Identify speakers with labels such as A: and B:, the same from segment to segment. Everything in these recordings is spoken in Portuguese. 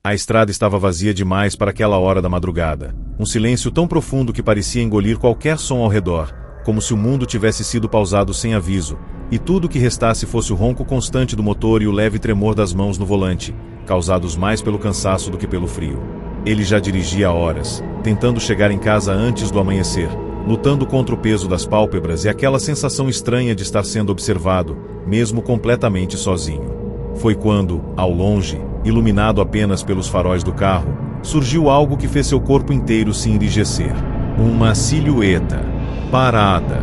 A: A estrada estava vazia demais para aquela hora da madrugada. Um silêncio tão profundo que parecia engolir qualquer som ao redor, como se o mundo tivesse sido pausado sem aviso, e tudo o que restasse fosse o ronco constante do motor e o leve tremor das mãos no volante, causados mais pelo cansaço do que pelo frio. Ele já dirigia há horas, tentando chegar em casa antes do amanhecer, lutando contra o peso das pálpebras e aquela sensação estranha de estar sendo observado, mesmo completamente sozinho. Foi quando, ao longe, iluminado apenas pelos faróis do carro, surgiu algo que fez seu corpo inteiro se enrijecer. Uma silhueta, parada,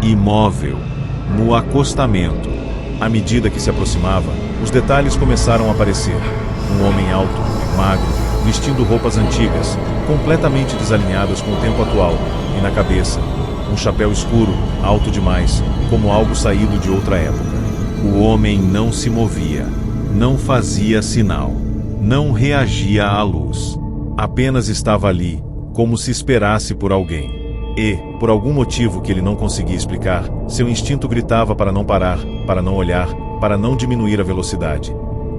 A: imóvel, no acostamento. À medida que se aproximava, os detalhes começaram a aparecer. Um homem alto, magro, vestindo roupas antigas, completamente desalinhadas com o tempo atual, e na cabeça, um chapéu escuro, alto demais, como algo saído de outra época. O homem não se movia, não fazia sinal, não reagia à luz. Apenas estava ali, como se esperasse por alguém. E, por algum motivo que ele não conseguia explicar, seu instinto gritava para não parar, para não olhar, para não diminuir a velocidade.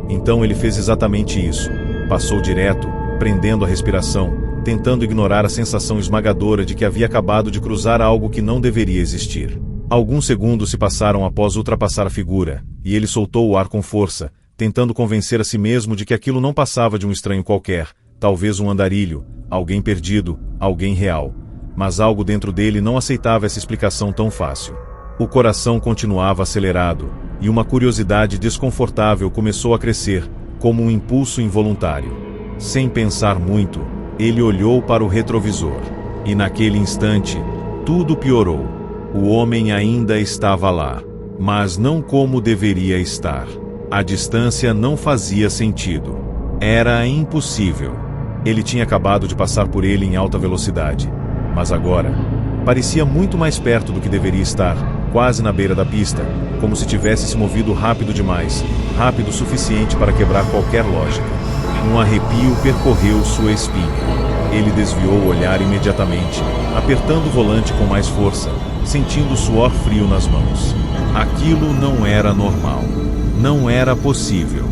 A: Então ele fez exatamente isso. Passou direto, prendendo a respiração, tentando ignorar a sensação esmagadora de que havia acabado de cruzar algo que não deveria existir. Alguns segundos se passaram após ultrapassar a figura, e ele soltou o ar com força, tentando convencer a si mesmo de que aquilo não passava de um estranho qualquer, talvez um andarilho, alguém perdido, alguém real. Mas algo dentro dele não aceitava essa explicação tão fácil. O coração continuava acelerado, e uma curiosidade desconfortável começou a crescer, como um impulso involuntário. Sem pensar muito, ele olhou para o retrovisor. E naquele instante, tudo piorou. O homem ainda estava lá, mas não como deveria estar. A distância não fazia sentido. Era impossível. Ele tinha acabado de passar por ele em alta velocidade. Mas agora, parecia muito mais perto do que deveria estar, quase na beira da pista, como se tivesse se movido rápido demais, rápido o suficiente para quebrar qualquer lógica. Um arrepio percorreu sua espinha. Ele desviou o olhar imediatamente, apertando o volante com mais força, sentindo o suor frio nas mãos. Aquilo não era normal. Não era possível.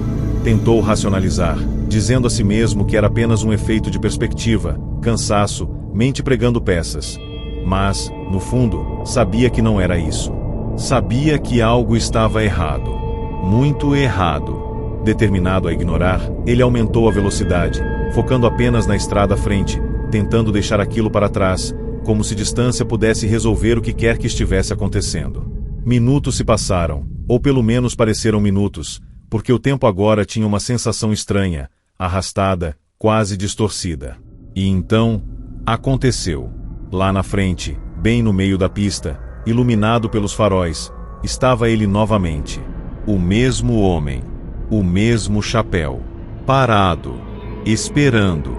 A: Tentou racionalizar, dizendo a si mesmo que era apenas um efeito de perspectiva, cansaço, mente pregando peças. Mas, no fundo, sabia que não era isso. Sabia que algo estava errado. Muito errado. Determinado a ignorar, ele aumentou a velocidade, focando apenas na estrada à frente, tentando deixar aquilo para trás, como se distância pudesse resolver o que quer que estivesse acontecendo. Minutos se passaram, ou pelo menos pareceram minutos, porque o tempo agora tinha uma sensação estranha, arrastada, quase distorcida. E então, aconteceu. Lá na frente, bem no meio da pista, iluminado pelos faróis, estava ele novamente. O mesmo homem, o mesmo chapéu, parado, esperando.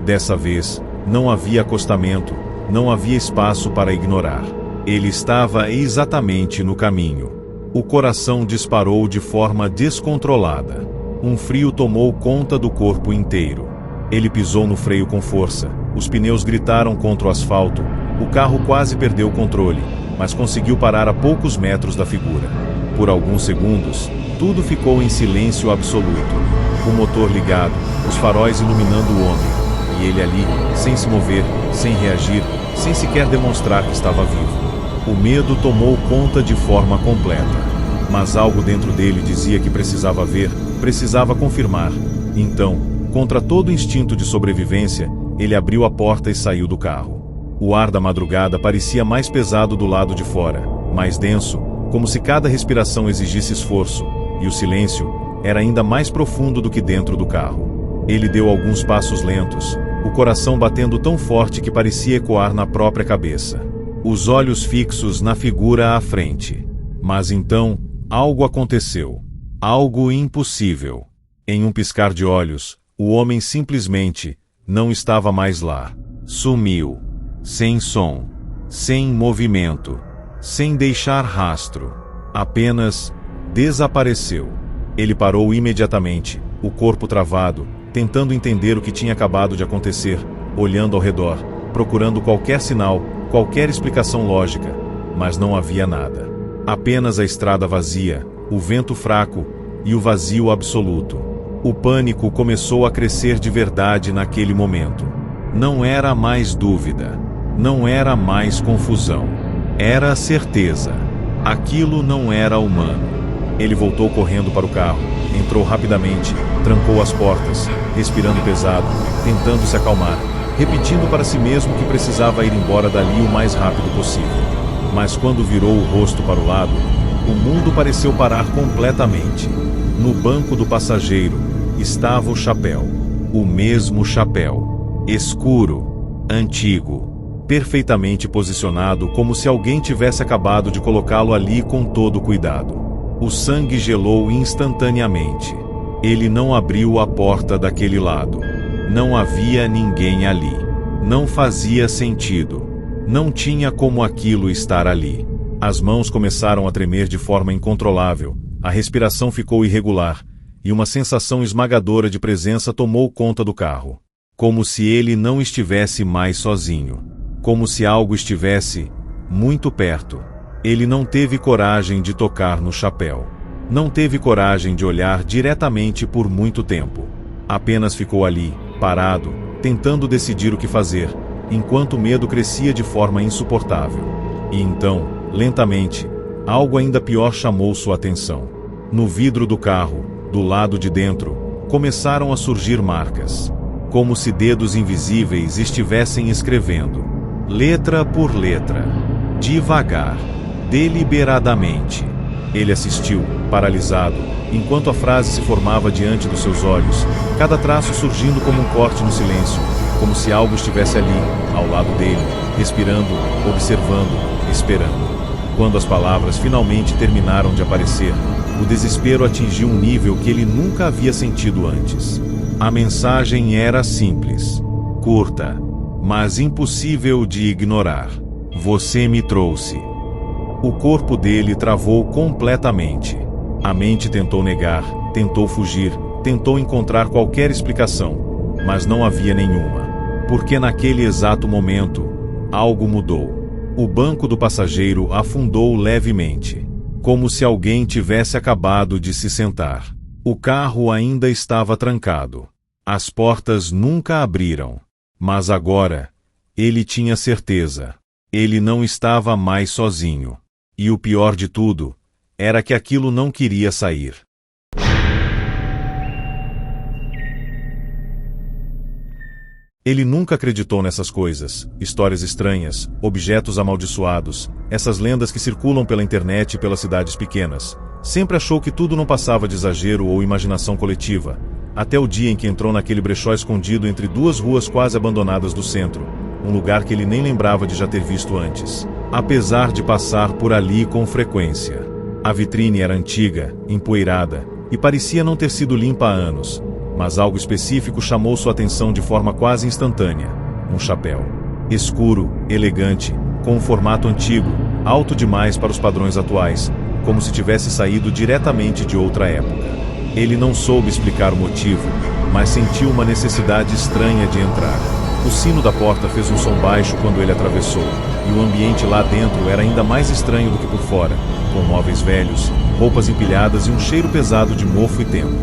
A: Dessa vez, não havia acostamento, não havia espaço para ignorar. Ele estava exatamente no caminho. O coração disparou de forma descontrolada. Um frio tomou conta do corpo inteiro. Ele pisou no freio com força. Os pneus gritaram contra o asfalto. O carro quase perdeu o controle, mas conseguiu parar a poucos metros da figura. Por alguns segundos, tudo ficou em silêncio absoluto. O motor ligado, os faróis iluminando o homem. E ele ali, sem se mover, sem reagir, sem sequer demonstrar que estava vivo. O medo tomou conta de forma completa. Mas algo dentro dele dizia que precisava ver, precisava confirmar. Então, contra todo o instinto de sobrevivência, ele abriu a porta e saiu do carro. O ar da madrugada parecia mais pesado do lado de fora, mais denso, como se cada respiração exigisse esforço, e o silêncio era ainda mais profundo do que dentro do carro. Ele deu alguns passos lentos, o coração batendo tão forte que parecia ecoar na própria cabeça. Os olhos fixos na figura à frente. Mas então, algo aconteceu. Algo impossível. Em um piscar de olhos, o homem simplesmente não estava mais lá. Sumiu. Sem som. Sem movimento. Sem deixar rastro. Apenas desapareceu. Ele parou imediatamente, o corpo travado, tentando entender o que tinha acabado de acontecer, olhando ao redor, procurando qualquer sinal, qualquer explicação lógica, mas não havia nada. Apenas a estrada vazia, o vento fraco e o vazio absoluto. O pânico começou a crescer de verdade naquele momento. Não era mais dúvida. Não era mais confusão. Era a certeza. Aquilo não era humano. Ele voltou correndo para o carro, entrou rapidamente, trancou as portas, respirando pesado, tentando se acalmar, repetindo para si mesmo que precisava ir embora dali o mais rápido possível. Mas quando virou o rosto para o lado, o mundo pareceu parar completamente. No banco do passageiro estava o chapéu. O mesmo chapéu. Escuro, antigo, perfeitamente posicionado, como se alguém tivesse acabado de colocá-lo ali com todo cuidado. O sangue gelou instantaneamente. Ele não abriu a porta daquele lado. Não havia ninguém ali. Não fazia sentido. Não tinha como aquilo estar ali. As mãos começaram a tremer de forma incontrolável, a respiração ficou irregular, e uma sensação esmagadora de presença tomou conta do carro. Como se ele não estivesse mais sozinho. Como se algo estivesse muito perto. Ele não teve coragem de tocar no chapéu. Não teve coragem de olhar diretamente por muito tempo. Apenas ficou ali, parado, tentando decidir o que fazer, enquanto o medo crescia de forma insuportável. E então, lentamente, algo ainda pior chamou sua atenção. No vidro do carro, do lado de dentro, começaram a surgir marcas. Como se dedos invisíveis estivessem escrevendo. Letra por letra. Devagar. Deliberadamente. Ele assistiu, paralisado, enquanto a frase se formava diante dos seus olhos, cada traço surgindo como um corte no silêncio, como se algo estivesse ali, ao lado dele, respirando, observando, esperando. Quando as palavras finalmente terminaram de aparecer, o desespero atingiu um nível que ele nunca havia sentido antes. A mensagem era simples, curta, mas impossível de ignorar. Você me trouxe. O corpo dele travou completamente. A mente tentou negar, tentou fugir, tentou encontrar qualquer explicação, mas não havia nenhuma. Porque naquele exato momento, algo mudou. O banco do passageiro afundou levemente, como se alguém tivesse acabado de se sentar. O carro ainda estava trancado. As portas nunca abriram. Mas agora, ele tinha certeza. Ele não estava mais sozinho. E o pior de tudo, era que aquilo não queria sair. Ele nunca acreditou nessas coisas, histórias estranhas, objetos amaldiçoados, essas lendas que circulam pela internet e pelas cidades pequenas. Sempre achou que tudo não passava de exagero ou imaginação coletiva, até o dia em que entrou naquele brechó escondido entre duas ruas quase abandonadas do centro, um lugar que ele nem lembrava de já ter visto antes, apesar de passar por ali com frequência. A vitrine era antiga, empoeirada, e parecia não ter sido limpa há anos, mas algo específico chamou sua atenção de forma quase instantânea. Um chapéu. Escuro, elegante, com um formato antigo, alto demais para os padrões atuais, como se tivesse saído diretamente de outra época. Ele não soube explicar o motivo, mas sentiu uma necessidade estranha de entrar. O sino da porta fez um som baixo quando ele atravessou, e o ambiente lá dentro era ainda mais estranho do que por fora, com móveis velhos, roupas empilhadas e um cheiro pesado de mofo e tempo.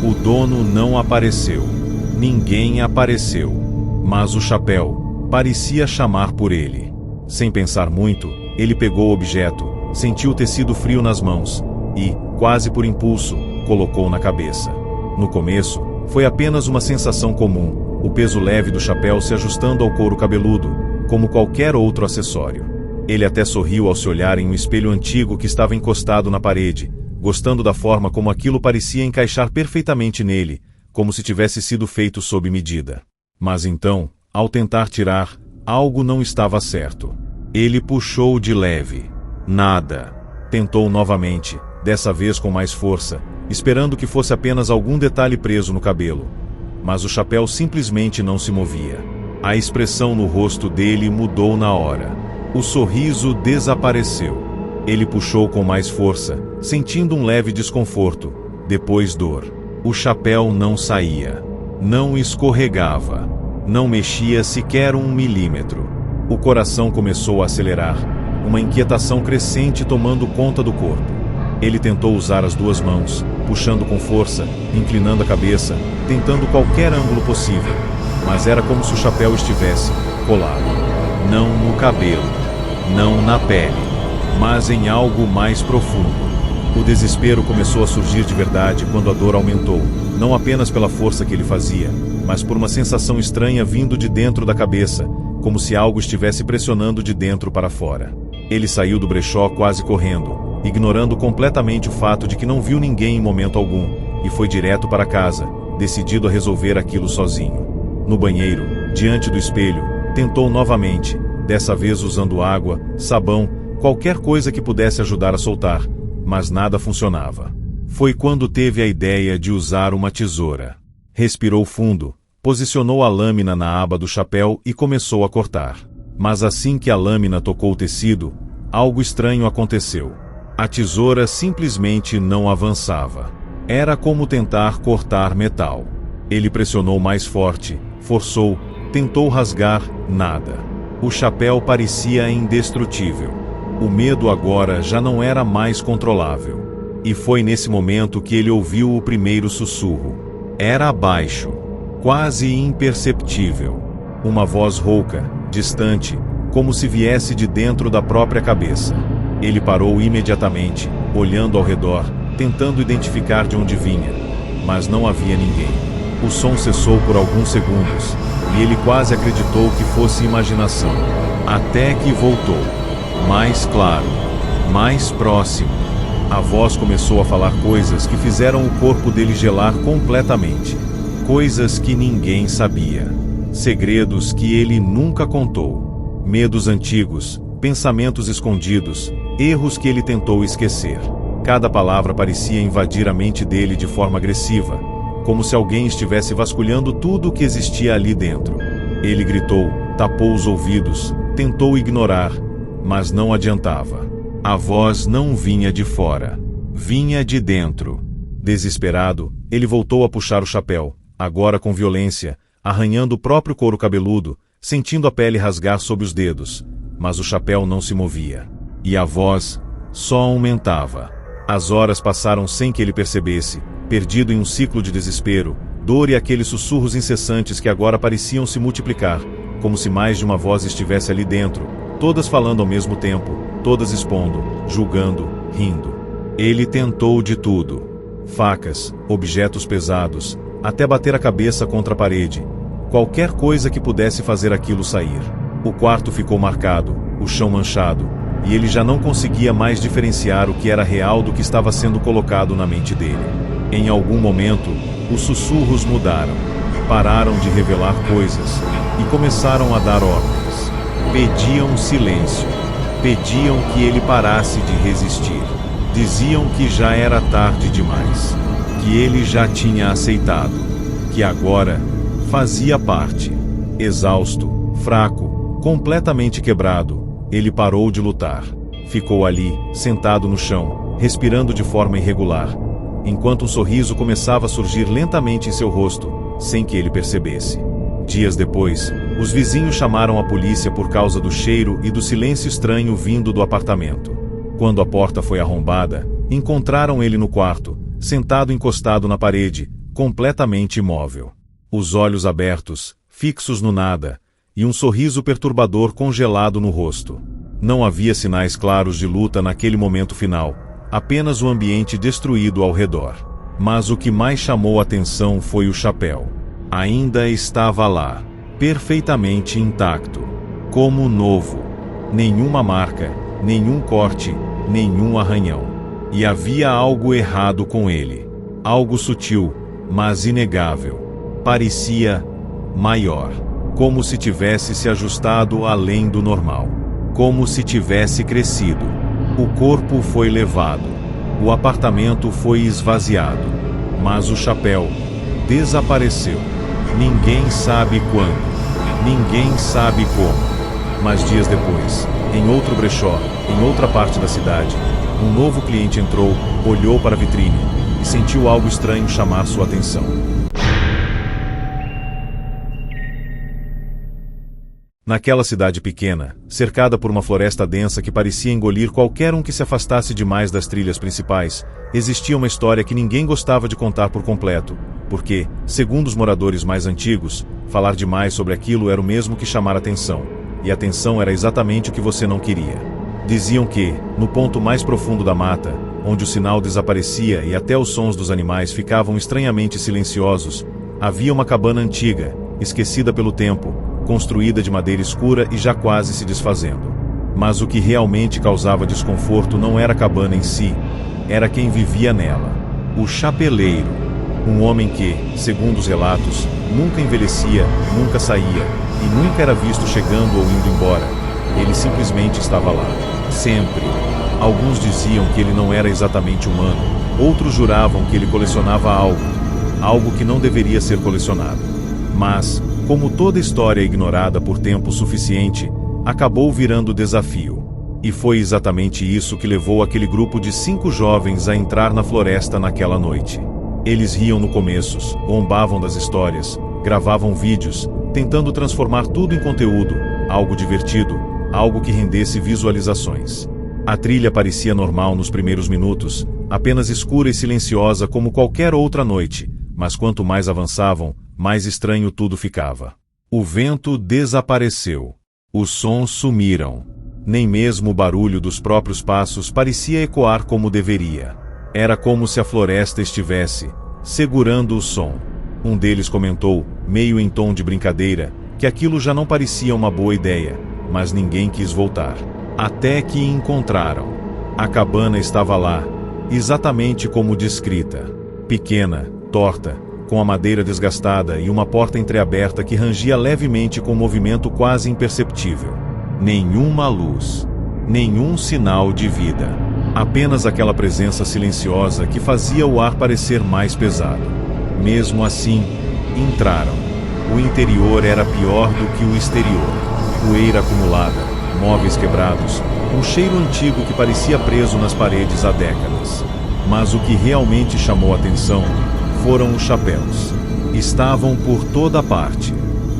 A: O dono não apareceu. Ninguém apareceu. Mas o chapéu parecia chamar por ele. Sem pensar muito, ele pegou o objeto, sentiu o tecido frio nas mãos e, quase por impulso, colocou na cabeça. No começo, foi apenas uma sensação comum, o peso leve do chapéu se ajustando ao couro cabeludo, como qualquer outro acessório. Ele até sorriu ao se olhar em um espelho antigo que estava encostado na parede, gostando da forma como aquilo parecia encaixar perfeitamente nele, como se tivesse sido feito sob medida. Mas então, ao tentar tirar, algo não estava certo. Ele puxou de leve. Nada. Tentou novamente, dessa vez com mais força, esperando que fosse apenas algum detalhe preso no cabelo. Mas o chapéu simplesmente não se movia. A expressão no rosto dele mudou na hora. O sorriso desapareceu. Ele puxou com mais força, sentindo um leve desconforto, depois dor. O chapéu não saía. Não escorregava. Não mexia sequer 1 milímetro. O coração começou a acelerar, uma inquietação crescente tomando conta do corpo. Ele tentou usar as 2 mãos, puxando com força, inclinando a cabeça, tentando qualquer ângulo possível. Mas era como se o chapéu estivesse colado. Não no cabelo, não na pele, mas em algo mais profundo. O desespero começou a surgir de verdade quando a dor aumentou, não apenas pela força que ele fazia, mas por uma sensação estranha vindo de dentro da cabeça, como se algo estivesse pressionando de dentro para fora. Ele saiu do brechó quase correndo, ignorando completamente o fato de que não viu ninguém em momento algum, e foi direto para casa, decidido a resolver aquilo sozinho. No banheiro, diante do espelho, tentou novamente, dessa vez usando água, sabão, qualquer coisa que pudesse ajudar a soltar, mas nada funcionava. Foi quando teve a ideia de usar uma tesoura. Respirou fundo, posicionou a lâmina na aba do chapéu e começou a cortar. Mas assim que a lâmina tocou o tecido, algo estranho aconteceu. A tesoura simplesmente não avançava. Era como tentar cortar metal. Ele pressionou mais forte, forçou, tentou rasgar, nada. O chapéu parecia indestrutível. O medo agora já não era mais controlável. E foi nesse momento que ele ouviu o primeiro sussurro. Era abaixo, quase imperceptível. Uma voz rouca, distante, como se viesse de dentro da própria cabeça. Ele parou imediatamente, olhando ao redor, tentando identificar de onde vinha, mas não havia ninguém. O som cessou por alguns segundos, e ele quase acreditou que fosse imaginação. Até que voltou. Mais claro, mais próximo. A voz começou a falar coisas que fizeram o corpo dele gelar completamente. Coisas que ninguém sabia. Segredos que ele nunca contou. Medos antigos, pensamentos escondidos, erros que ele tentou esquecer. Cada palavra parecia invadir a mente dele de forma agressiva, como se alguém estivesse vasculhando tudo o que existia ali dentro. Ele gritou, tapou os ouvidos, tentou ignorar, mas não adiantava. A voz não vinha de fora, vinha de dentro. Desesperado, ele voltou a puxar o chapéu, agora com violência, arranhando o próprio couro cabeludo, sentindo a pele rasgar sob os dedos, mas o chapéu não se movia. E a voz só aumentava. As horas passaram sem que ele percebesse, perdido em um ciclo de desespero, dor e aqueles sussurros incessantes que agora pareciam se multiplicar, como se mais de uma voz estivesse ali dentro, todas falando ao mesmo tempo, todas expondo, julgando, rindo. Ele tentou de tudo. Facas, objetos pesados, até bater a cabeça contra a parede. Qualquer coisa que pudesse fazer aquilo sair. O quarto ficou marcado, o chão manchado, e ele já não conseguia mais diferenciar o que era real do que estava sendo colocado na mente dele. Em algum momento, os sussurros mudaram, pararam de revelar coisas e começaram a dar ordens. Pediam silêncio, pediam que ele parasse de resistir. Diziam que já era tarde demais, que ele já tinha aceitado, que agora fazia parte. Exausto, fraco, completamente quebrado, ele parou de lutar. Ficou ali, sentado no chão, respirando de forma irregular, enquanto um sorriso começava a surgir lentamente em seu rosto, sem que ele percebesse. Dias depois, os vizinhos chamaram a polícia por causa do cheiro e do silêncio estranho vindo do apartamento. Quando a porta foi arrombada, encontraram ele no quarto, sentado encostado na parede, completamente imóvel. Os olhos abertos, fixos no nada, e um sorriso perturbador congelado no rosto. Não havia sinais claros de luta naquele momento final, apenas o ambiente destruído ao redor. Mas o que mais chamou a atenção foi o chapéu. Ainda estava lá, perfeitamente intacto, como novo. Nenhuma marca, nenhum corte, nenhum arranhão. E havia algo errado com ele. Algo sutil, mas inegável. Parecia maior, como se tivesse se ajustado além do normal. Como se tivesse crescido. O corpo foi levado. O apartamento foi esvaziado. Mas o chapéu desapareceu. Ninguém sabe quando. Ninguém sabe como. Mas dias depois, em outro brechó, em outra parte da cidade, um novo cliente entrou, olhou para a vitrine e sentiu algo estranho chamar sua atenção. Naquela cidade pequena, cercada por uma floresta densa que parecia engolir qualquer um que se afastasse demais das trilhas principais, existia uma história que ninguém gostava de contar por completo, porque, segundo os moradores mais antigos, falar demais sobre aquilo era o mesmo que chamar atenção, e atenção era exatamente o que você não queria. Diziam que, no ponto mais profundo da mata, onde o sinal desaparecia e até os sons dos animais ficavam estranhamente silenciosos, havia uma cabana antiga, esquecida pelo tempo, construída de madeira escura e já quase se desfazendo. Mas o que realmente causava desconforto não era a cabana em si, era quem vivia nela. O chapeleiro. Um homem que, segundo os relatos, nunca envelhecia, nunca saía, e nunca era visto chegando ou indo embora. Ele simplesmente estava lá. Sempre. Alguns diziam que ele não era exatamente humano, outros juravam que ele colecionava algo que não deveria ser colecionado. Mas, como toda história é ignorada por tempo suficiente, acabou virando desafio. E foi exatamente isso que levou aquele grupo de 5 jovens a entrar na floresta naquela noite. Eles riam no começo, zombavam das histórias, gravavam vídeos, tentando transformar tudo em conteúdo, algo divertido, algo que rendesse visualizações. A trilha parecia normal nos primeiros minutos, apenas escura e silenciosa como qualquer outra noite, mas quanto mais avançavam, mais estranho tudo ficava. O vento desapareceu. Os sons sumiram. Nem mesmo o barulho dos próprios passos parecia ecoar como deveria. Era como se a floresta estivesse segurando o som. Um deles comentou, meio em tom de brincadeira, que aquilo já não parecia uma boa ideia, mas ninguém quis voltar. Até que encontraram. A cabana estava lá, exatamente como descrita. Pequena, torta, com a madeira desgastada e uma porta entreaberta que rangia levemente com um movimento quase imperceptível. Nenhuma luz. Nenhum sinal de vida. Apenas aquela presença silenciosa que fazia o ar parecer mais pesado. Mesmo assim, entraram. O interior era pior do que o exterior. Poeira acumulada, móveis quebrados, um cheiro antigo que parecia preso nas paredes há décadas. Mas o que realmente chamou a atenção foram os chapéus. Estavam por toda parte.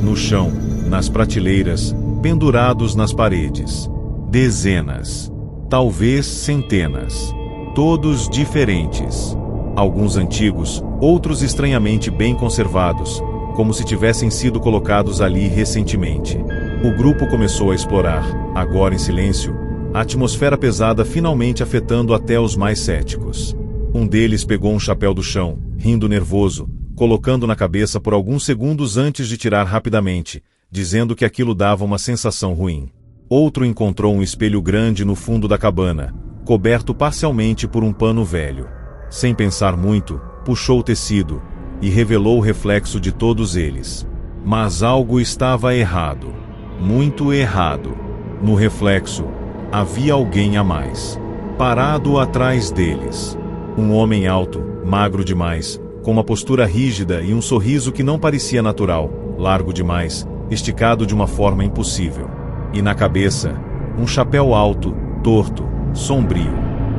A: No chão, nas prateleiras, pendurados nas paredes. Dezenas. Talvez centenas. Todos diferentes. Alguns antigos, outros estranhamente bem conservados, como se tivessem sido colocados ali recentemente. O grupo começou a explorar, agora em silêncio, a atmosfera pesada finalmente afetando até os mais céticos. Um deles pegou um chapéu do chão, rindo nervoso, colocando na cabeça por alguns segundos antes de tirar rapidamente, dizendo que aquilo dava uma sensação ruim. Outro encontrou um espelho grande no fundo da cabana, coberto parcialmente por um pano velho. Sem pensar muito, puxou o tecido e revelou o reflexo de todos eles. Mas algo estava errado. Muito errado. No reflexo, havia alguém a mais. Parado atrás deles. Um homem alto, magro demais, com uma postura rígida e um sorriso que não parecia natural, largo demais, esticado de uma forma impossível. E na cabeça, um chapéu alto, torto, sombrio.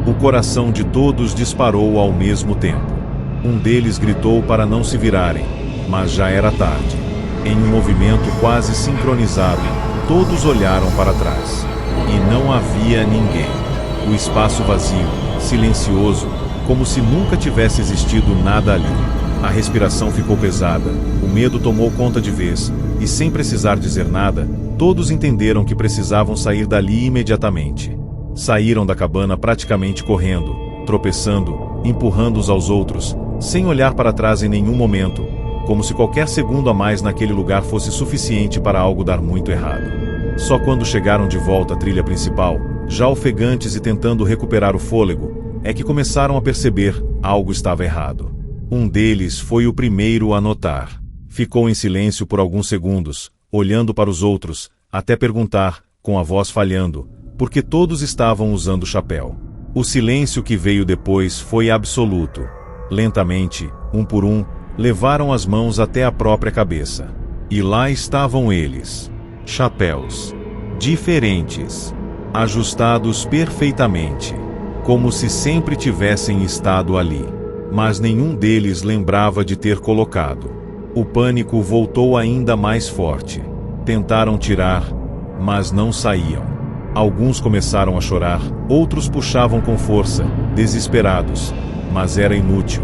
A: O coração de todos disparou ao mesmo tempo. Um deles gritou para não se virarem, mas já era tarde. Em um movimento quase sincronizado, todos olharam para trás. E não havia ninguém. O espaço vazio, silencioso, como se nunca tivesse existido nada ali. A respiração ficou pesada, o medo tomou conta de vez, e sem precisar dizer nada, todos entenderam que precisavam sair dali imediatamente. Saíram da cabana praticamente correndo, tropeçando, empurrando uns aos outros, sem olhar para trás em nenhum momento, como se qualquer segundo a mais naquele lugar fosse suficiente para algo dar muito errado. Só quando chegaram de volta à trilha principal, já ofegantes e tentando recuperar o fôlego, é que começaram a perceber algo estava errado. Um deles foi o primeiro a notar. Ficou em silêncio por alguns segundos, olhando para os outros, até perguntar, com a voz falhando, por que todos estavam usando chapéu. O silêncio que veio depois foi absoluto. Lentamente, um por um, levaram as mãos até a própria cabeça. E lá estavam eles. Chapéus. Diferentes. Ajustados perfeitamente. Como se sempre tivessem estado ali. Mas nenhum deles lembrava de ter colocado. O pânico voltou ainda mais forte. Tentaram tirar, mas não saíam. Alguns começaram a chorar, outros puxavam com força, desesperados, mas era inútil.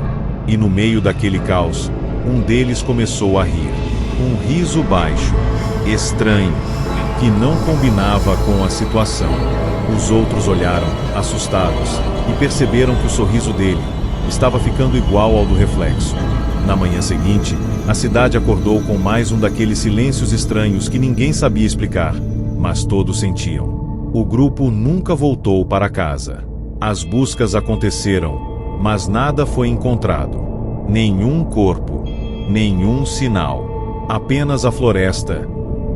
A: E no meio daquele caos, um deles começou a rir. Um riso baixo, estranho, que não combinava com a situação. Os outros olharam, assustados, e perceberam que o sorriso dele estava ficando igual ao do reflexo. Na manhã seguinte, a cidade acordou com mais um daqueles silêncios estranhos que ninguém sabia explicar, mas todos sentiam. O grupo nunca voltou para casa. As buscas aconteceram, mas nada foi encontrado. Nenhum corpo, nenhum sinal. Apenas a floresta,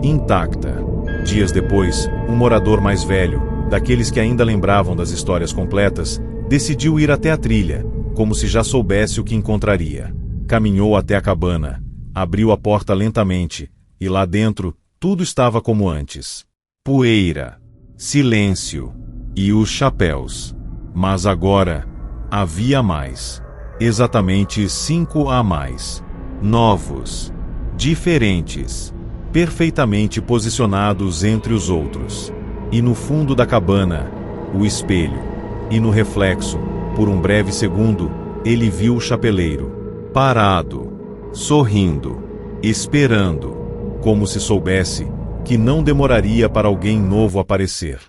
A: intacta. Dias depois, um morador mais velho, daqueles que ainda lembravam das histórias completas, decidiu ir até a trilha, como se já soubesse o que encontraria. Caminhou até a cabana, abriu a porta lentamente, e lá dentro, tudo estava como antes. Poeira, silêncio e os chapéus. Mas agora, havia mais. Exatamente 5 a mais. Novos, diferentes, perfeitamente posicionados entre os outros. E no fundo da cabana, o espelho. E no reflexo, por um breve segundo, ele viu o chapeleiro, parado, sorrindo, esperando, como se soubesse que não demoraria para alguém novo aparecer.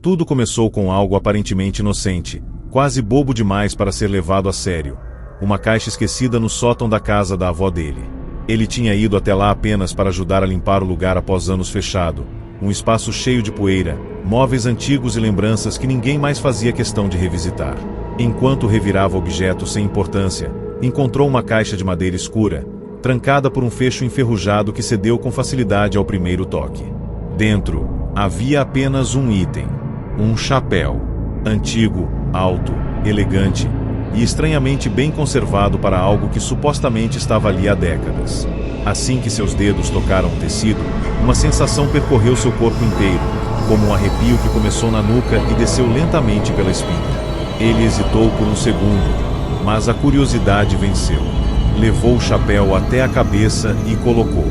A: Tudo começou com algo aparentemente inocente, quase bobo demais para ser levado a sério. Uma caixa esquecida no sótão da casa da avó dele. Ele tinha ido até lá apenas para ajudar a limpar o lugar após anos fechado. Um espaço cheio de poeira, móveis antigos e lembranças que ninguém mais fazia questão de revisitar. Enquanto revirava objetos sem importância, encontrou uma caixa de madeira escura, trancada por um fecho enferrujado que cedeu com facilidade ao primeiro toque. Dentro, havia apenas um item. Um chapéu. Antigo, alto, elegante e estranhamente bem conservado para algo que supostamente estava ali há décadas. Assim que seus dedos tocaram o tecido, uma sensação percorreu seu corpo inteiro, como um arrepio que começou na nuca e desceu lentamente pela espinha. Ele hesitou por um segundo, mas a curiosidade venceu. Levou o chapéu até a cabeça e colocou.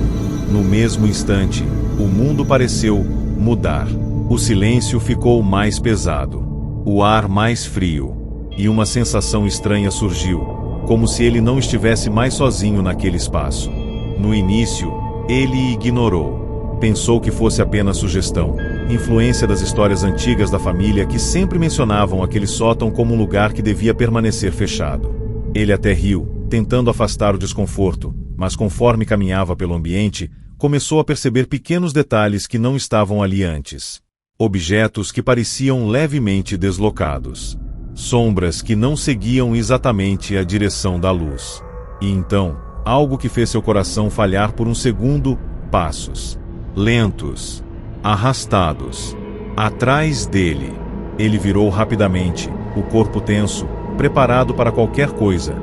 A: No mesmo instante, o mundo pareceu mudar. O silêncio ficou mais pesado, o ar mais frio, e uma sensação estranha surgiu, como se ele não estivesse mais sozinho naquele espaço. No início, ele ignorou. Pensou que fosse apenas sugestão, influência das histórias antigas da família que sempre mencionavam aquele sótão como um lugar que devia permanecer fechado. Ele até riu, tentando afastar o desconforto, mas conforme caminhava pelo ambiente, começou a perceber pequenos detalhes que não estavam ali antes. Objetos que pareciam levemente deslocados. Sombras que não seguiam exatamente a direção da luz. E então, algo que fez seu coração falhar por um segundo, passos. Lentos. Arrastados. Atrás dele. Ele virou rapidamente, o corpo tenso, preparado para qualquer coisa.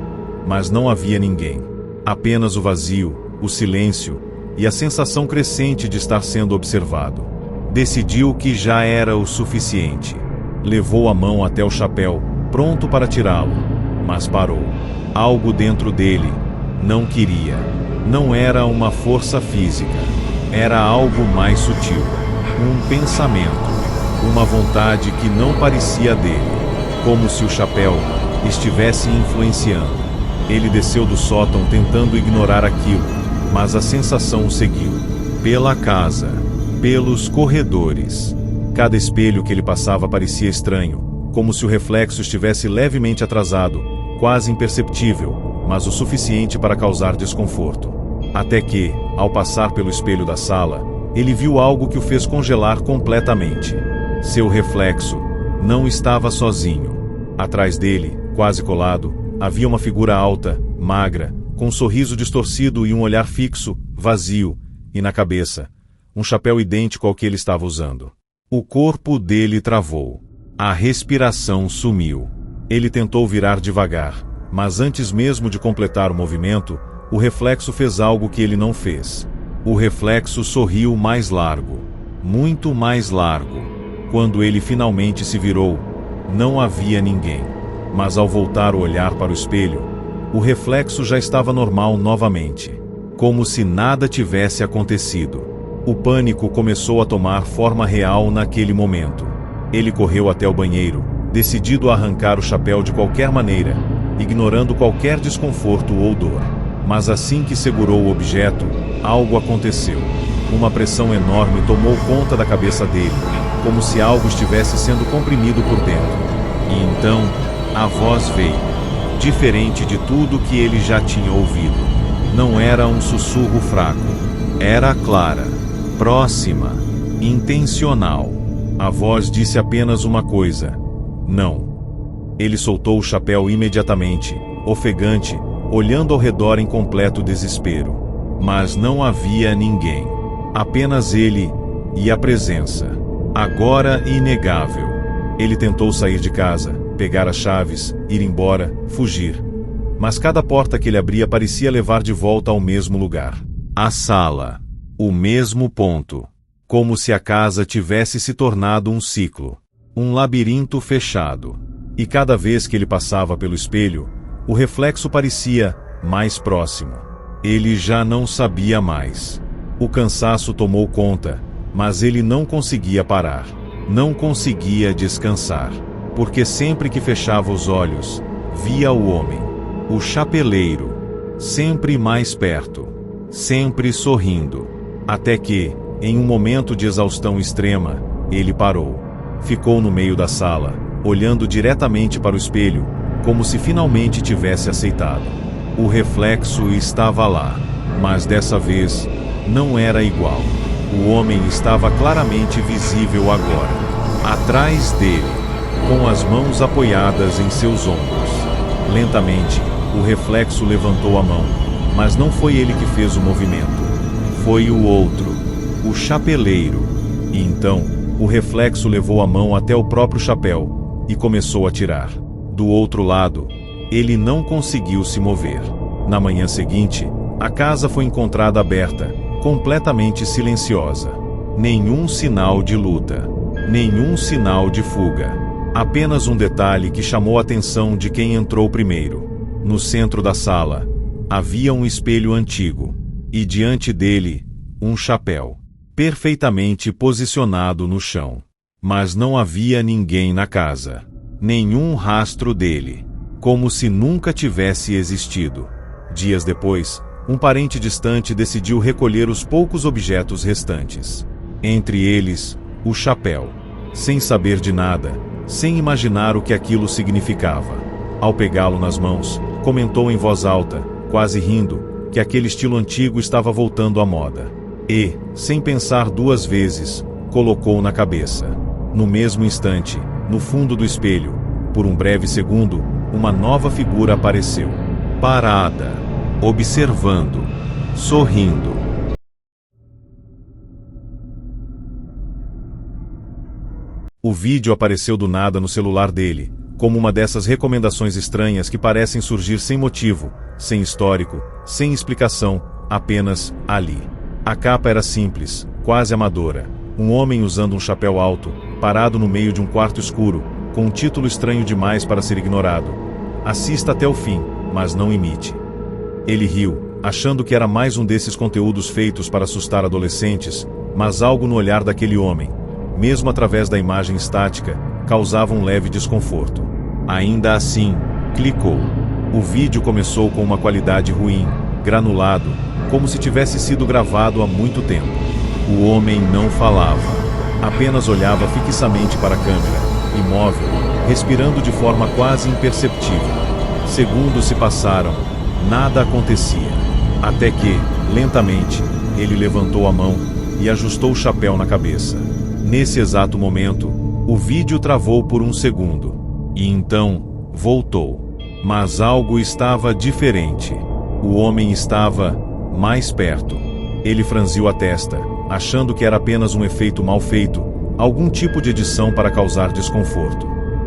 A: Mas não havia ninguém. Apenas o vazio, o silêncio e a sensação crescente de estar sendo observado. Decidiu que já era o suficiente. Levou a mão até o chapéu, pronto para tirá-lo, mas parou. Algo dentro dele não queria. Não era uma força física. Era algo mais sutil. Um pensamento. Uma vontade que não parecia dele. Como se o chapéu estivesse influenciando. Ele desceu do sótão tentando ignorar aquilo, mas a sensação o seguiu. Pela casa. Pelos corredores. Cada espelho que ele passava parecia estranho, como se o reflexo estivesse levemente atrasado, quase imperceptível, mas o suficiente para causar desconforto. Até que, ao passar pelo espelho da sala, ele viu algo que o fez congelar completamente. Seu reflexo não estava sozinho. Atrás dele, quase colado, havia uma figura alta, magra, com um sorriso distorcido e um olhar fixo, vazio, e na cabeça, um chapéu idêntico ao que ele estava usando. O corpo dele travou. A respiração sumiu. Ele tentou virar devagar, mas antes mesmo de completar o movimento, o reflexo fez algo que ele não fez. O reflexo sorriu mais largo, muito mais largo. Quando ele finalmente se virou, não havia ninguém. Mas ao voltar o olhar para o espelho, o reflexo já estava normal novamente. como se nada tivesse acontecido. O pânico começou a tomar forma real naquele momento. Ele correu até o banheiro, decidido a arrancar o chapéu de qualquer maneira, ignorando qualquer desconforto ou dor. Mas assim que segurou o objeto, algo aconteceu. Uma pressão enorme tomou conta da cabeça dele, como se algo estivesse sendo comprimido por dentro. E então, a voz veio, diferente de tudo que ele já tinha ouvido. Não era um sussurro fraco, era clara, próxima, intencional. A voz disse apenas uma coisa: não. Ele soltou o chapéu imediatamente, ofegante, olhando ao redor em completo desespero. Mas não havia ninguém. Apenas ele e a presença. Agora inegável. Ele tentou sair de casa, pegar as chaves, ir embora, fugir. Mas cada porta que ele abria parecia levar de volta ao mesmo lugar. A sala. O mesmo ponto. Como se a casa tivesse se tornado um ciclo. Um labirinto fechado. E cada vez que ele passava pelo espelho, o reflexo parecia mais próximo. Ele já não sabia mais. O cansaço tomou conta, mas ele não conseguia parar. Não conseguia descansar. Porque sempre que fechava os olhos, via o homem, o chapeleiro, sempre mais perto, sempre sorrindo. Até que, em um momento de exaustão extrema, ele parou. Ficou no meio da sala, olhando diretamente para o espelho, como se finalmente tivesse aceitado. O reflexo estava lá, mas dessa vez, não era igual. O homem estava claramente visível agora, atrás dele, com as mãos apoiadas em seus ombros. Lentamente, o reflexo levantou a mão, mas não foi ele que fez o movimento. Foi o outro, o chapeleiro. E então, o reflexo levou a mão até o próprio chapéu e começou a tirar. Do outro lado, ele não conseguiu se mover. Na manhã seguinte, a casa foi encontrada aberta, completamente silenciosa. Nenhum sinal de luta, nenhum sinal de fuga. Apenas um detalhe que chamou a atenção de quem entrou primeiro. No centro da sala, havia um espelho antigo, e diante dele, um chapéu, perfeitamente posicionado no chão. Mas não havia ninguém na casa. Nenhum rastro dele, como se nunca tivesse existido. Dias depois, um parente distante decidiu recolher os poucos objetos restantes. Entre eles, o chapéu. Sem saber de nada, sem imaginar o que aquilo significava. Ao pegá-lo nas mãos, comentou em voz alta, quase rindo, que aquele estilo antigo estava voltando à moda. E, sem pensar duas vezes, colocou na cabeça. No mesmo instante, no fundo do espelho, por um breve segundo, uma nova figura apareceu. Parada, observando, sorrindo. O vídeo apareceu do nada no celular dele, como uma dessas recomendações estranhas que parecem surgir sem motivo, sem histórico, sem explicação, apenas ali. A capa era simples, quase amadora. Um homem usando um chapéu alto, parado no meio de um quarto escuro, com um título estranho demais para ser ignorado. Assista até o fim, mas não imite. Ele riu, achando que era mais um desses conteúdos feitos para assustar adolescentes, mas algo no olhar daquele homem, mesmo através da imagem estática, causava um leve desconforto. Ainda assim, clicou. O vídeo começou com uma qualidade ruim, granulado, como se tivesse sido gravado há muito tempo. O homem não falava, apenas olhava fixamente para a câmera, imóvel, respirando de forma quase imperceptível. Segundos se passaram, nada acontecia. Até que, lentamente, ele levantou a mão e ajustou o chapéu na cabeça. Nesse exato momento, o vídeo travou por um segundo. E então, voltou. Mas algo estava diferente. O homem estava mais perto. Ele franziu a testa, achando que era apenas um efeito mal feito, algum tipo de edição para causar desconforto.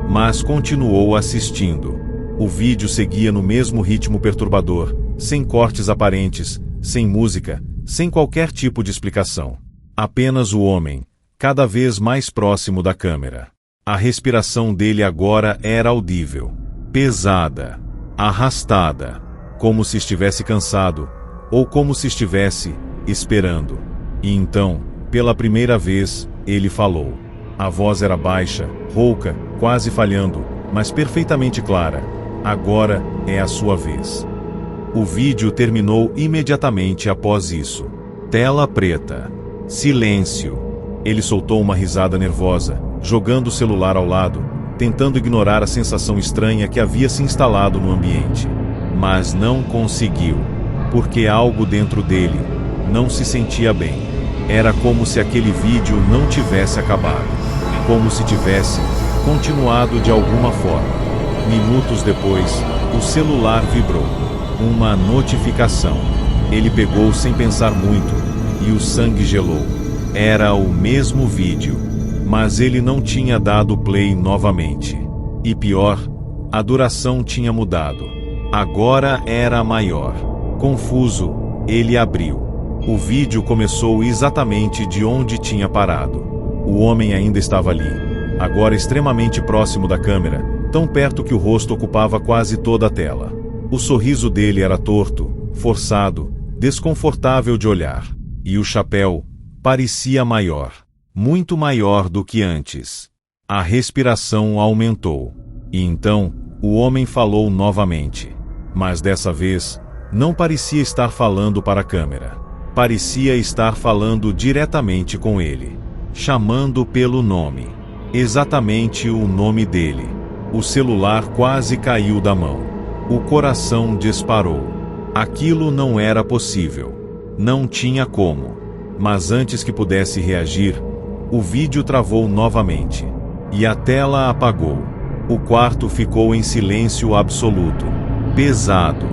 A: Mas continuou assistindo. O vídeo seguia no mesmo ritmo perturbador, sem cortes aparentes, sem música, sem qualquer tipo de explicação. Apenas o homem, cada vez mais próximo da câmera. A respiração dele agora era audível, pesada, arrastada, como se estivesse cansado, ou como se estivesse esperando. E então, pela primeira vez, ele falou. A voz era baixa, rouca, quase falhando, mas perfeitamente clara. Agora é a sua vez. O vídeo terminou imediatamente após isso. Tela preta. Silêncio. Ele soltou uma risada nervosa, jogando o celular ao lado, tentando ignorar a sensação estranha que havia se instalado no ambiente. Mas não conseguiu, porque algo dentro dele não se sentia bem. Era como se aquele vídeo não tivesse acabado, como se tivesse continuado de alguma forma. Minutos depois, o celular vibrou. Uma notificação. Ele pegou sem pensar muito, e o sangue gelou. Era o mesmo vídeo, mas ele não tinha dado play novamente. E pior, a duração tinha mudado. Agora era maior. Confuso, ele abriu. O vídeo começou exatamente de onde tinha parado. O homem ainda estava ali, agora extremamente próximo da câmera, tão perto que o rosto ocupava quase toda a tela. O sorriso dele era torto, forçado, desconfortável de olhar. E o chapéu parecia maior, muito maior do que antes. A respiração aumentou. E então, o homem falou novamente. Mas dessa vez, não parecia estar falando para a câmera. Parecia estar falando diretamente com ele, chamando pelo nome. Exatamente o nome dele. O celular quase caiu da mão. O coração disparou. Aquilo não era possível. Não tinha como. Mas antes que pudesse reagir, o vídeo travou novamente. E a tela apagou. O quarto ficou em silêncio absoluto. Pesado.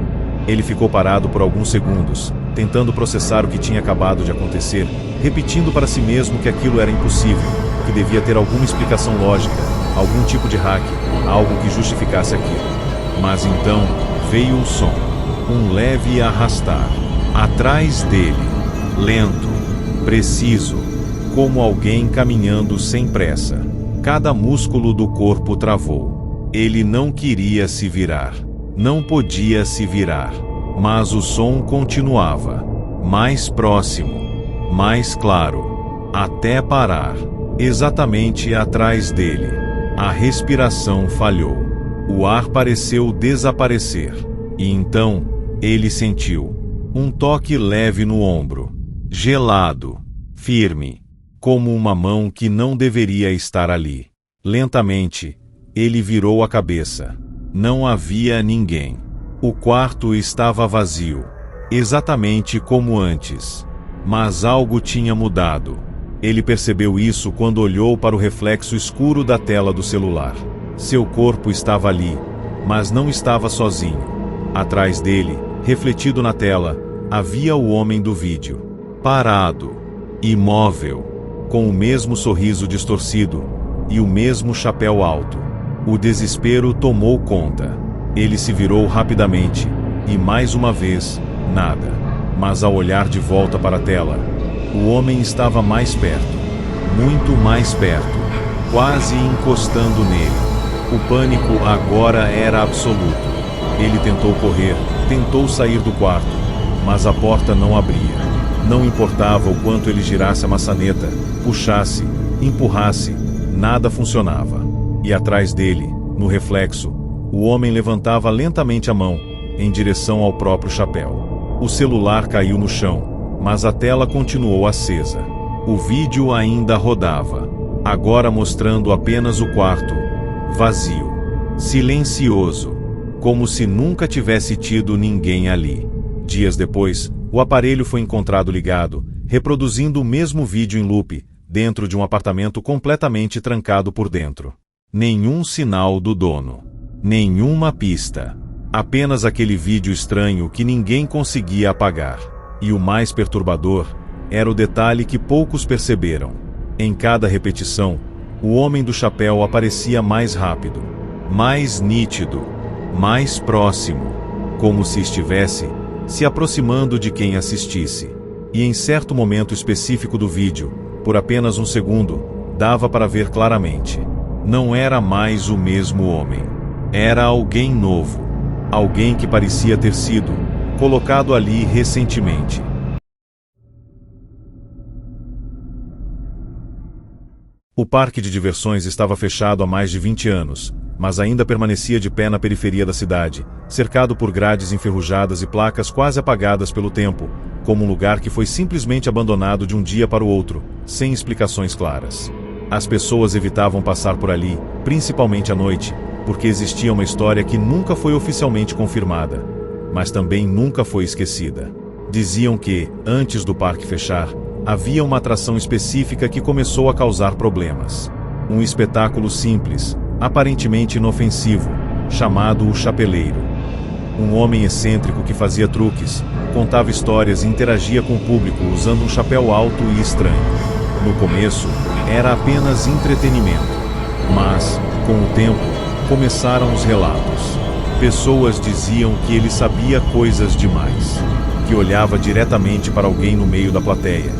A: Ele ficou parado por alguns segundos, tentando processar o que tinha acabado de acontecer, repetindo para si mesmo que aquilo era impossível, que devia ter alguma explicação lógica, algum tipo de hack, algo que justificasse aquilo. Mas então veio o som, um leve arrastar, atrás dele, lento, preciso, como alguém caminhando sem pressa. Cada músculo do corpo travou. Ele não queria se virar, não podia se virar, mas o som continuava, mais próximo, mais claro, até parar, exatamente atrás dele. A respiração falhou. O ar pareceu desaparecer. E então, ele sentiu um toque leve no ombro, gelado, firme, como uma mão que não deveria estar ali. Lentamente, ele virou a cabeça. Não havia ninguém. O quarto estava vazio, exatamente como antes. Mas algo tinha mudado. Ele percebeu isso quando olhou para o reflexo escuro da tela do celular. Seu corpo estava ali, mas não estava sozinho. Atrás dele, refletido na tela, havia o homem do vídeo. Parado, imóvel, com o mesmo sorriso distorcido e o mesmo chapéu alto. O desespero tomou conta. Ele se virou rapidamente, e mais uma vez, nada. Mas ao olhar de volta para a tela, o homem estava mais perto, muito mais perto, quase encostando nele. O pânico agora era absoluto. Ele tentou correr, tentou sair do quarto, mas a porta não abria. Não importava o quanto ele girasse a maçaneta, puxasse, empurrasse, nada funcionava. E atrás dele, no reflexo, o homem levantava lentamente a mão, em direção ao próprio chapéu. O celular caiu no chão, mas a tela continuou acesa. O vídeo ainda rodava, agora mostrando apenas o quarto, vazio, silencioso, como se nunca tivesse tido ninguém ali. Dias depois, o aparelho foi encontrado ligado, reproduzindo o mesmo vídeo em loop, dentro de um apartamento completamente trancado por dentro. Nenhum sinal do dono. Nenhuma pista. Apenas aquele vídeo estranho que ninguém conseguia apagar. E o mais perturbador era o detalhe que poucos perceberam. Em cada repetição, o homem do chapéu aparecia mais rápido, mais nítido, mais próximo, como se estivesse se aproximando de quem assistisse. E em certo momento específico do vídeo, por apenas um segundo, dava para ver claramente. Não era mais o mesmo homem. Era alguém novo. Alguém que parecia ter sido colocado ali recentemente. O parque de diversões estava fechado há mais de 20 anos, mas ainda permanecia de pé na periferia da cidade, cercado por grades enferrujadas e placas quase apagadas pelo tempo, como um lugar que foi simplesmente abandonado de um dia para o outro, sem explicações claras. As pessoas evitavam passar por ali, principalmente à noite, porque existia uma história que nunca foi oficialmente confirmada, mas também nunca foi esquecida. Diziam que, antes do parque fechar, havia uma atração específica que começou a causar problemas. Um espetáculo simples, aparentemente inofensivo, chamado o Chapeleiro. Um homem excêntrico que fazia truques, contava histórias e interagia com o público usando um chapéu alto e estranho. No começo, era apenas entretenimento, mas, com o tempo, começaram os relatos. Pessoas diziam que ele sabia coisas demais, que olhava diretamente para alguém no meio da plateia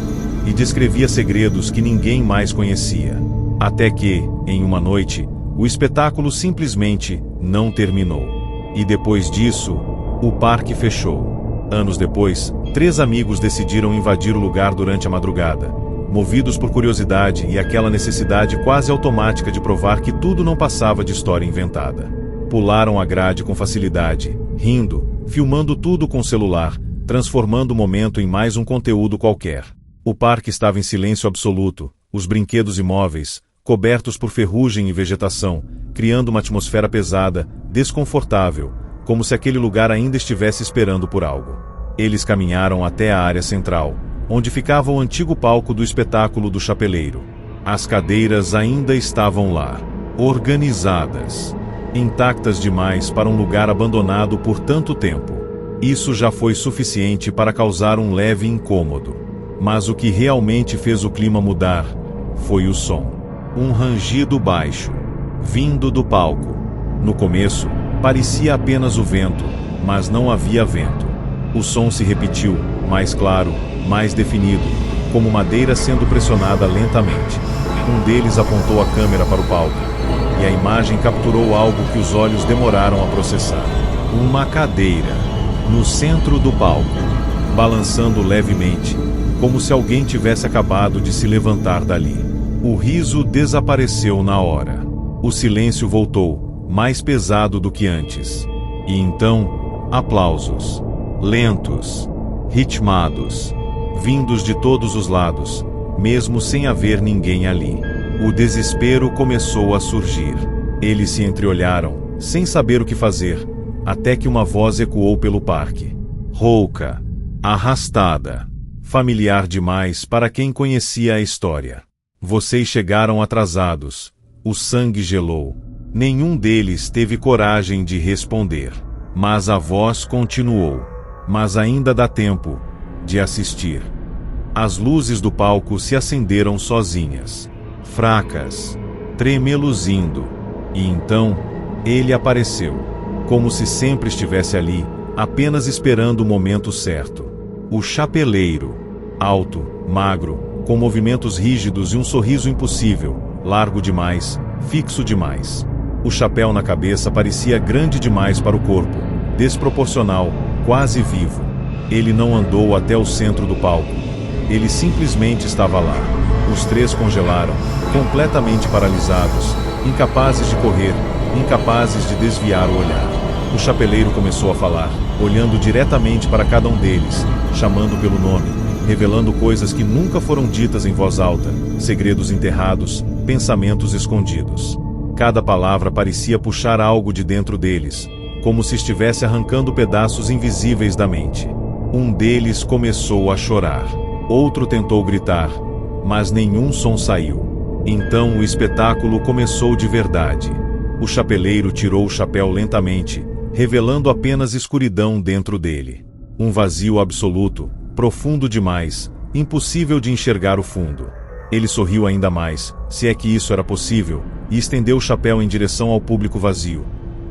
A: e descrevia segredos que ninguém mais conhecia. Até que, em uma noite, o espetáculo simplesmente não terminou. E depois disso, o parque fechou. Anos depois, 3 amigos decidiram invadir o lugar durante a madrugada, movidos por curiosidade e aquela necessidade quase automática de provar que tudo não passava de história inventada. Pularam a grade com facilidade, rindo, filmando tudo com o celular, transformando o momento em mais um conteúdo qualquer. O parque estava em silêncio absoluto, os brinquedos imóveis, cobertos por ferrugem e vegetação, criando uma atmosfera pesada, desconfortável, como se aquele lugar ainda estivesse esperando por algo. Eles caminharam até a área central, onde ficava o antigo palco do espetáculo do Chapeleiro. As cadeiras ainda estavam lá, organizadas, intactas demais para um lugar abandonado por tanto tempo. Isso já foi suficiente para causar um leve incômodo. Mas o que realmente fez o clima mudar foi o som. Um rangido baixo, vindo do palco. No começo, parecia apenas o vento, mas não havia vento. O som se repetiu, mais claro, mais definido, como madeira sendo pressionada lentamente. Um deles apontou a câmera para o palco, e a imagem capturou algo que os olhos demoraram a processar. Uma cadeira, no centro do palco, balançando levemente, como se alguém tivesse acabado de se levantar dali. O riso desapareceu na hora. O silêncio voltou, mais pesado do que antes. E então, aplausos. Lentos, ritmados, vindos de todos os lados, mesmo sem haver ninguém ali. O desespero começou a surgir. Eles se entreolharam, sem saber o que fazer, até que uma voz ecoou pelo parque. Rouca, arrastada, familiar demais para quem conhecia a história. Vocês chegaram atrasados. O sangue gelou. Nenhum deles teve coragem de responder. Mas a voz continuou. Mas ainda dá tempo de assistir. As luzes do palco se acenderam sozinhas, fracas, tremeluzindo. E então, ele apareceu, como se sempre estivesse ali, apenas esperando o momento certo. O Chapeleiro, alto, magro, com movimentos rígidos e um sorriso impossível, largo demais, fixo demais. O chapéu na cabeça parecia grande demais para o corpo, desproporcional, quase vivo. Ele não andou até o centro do palco. Ele simplesmente estava lá. Os 3 congelaram, completamente paralisados, incapazes de correr, incapazes de desviar o olhar. O chapeleiro começou a falar, olhando diretamente para cada um deles, chamando pelo nome, revelando coisas que nunca foram ditas em voz alta, segredos enterrados, pensamentos escondidos. Cada palavra parecia puxar algo de dentro deles, como se estivesse arrancando pedaços invisíveis da mente. Um deles começou a chorar. Outro tentou gritar, mas nenhum som saiu. Então o espetáculo começou de verdade. O chapeleiro tirou o chapéu lentamente, revelando apenas escuridão dentro dele. Um vazio absoluto, profundo demais, impossível de enxergar o fundo. Ele sorriu ainda mais, se é que isso era possível, e estendeu o chapéu em direção ao público vazio.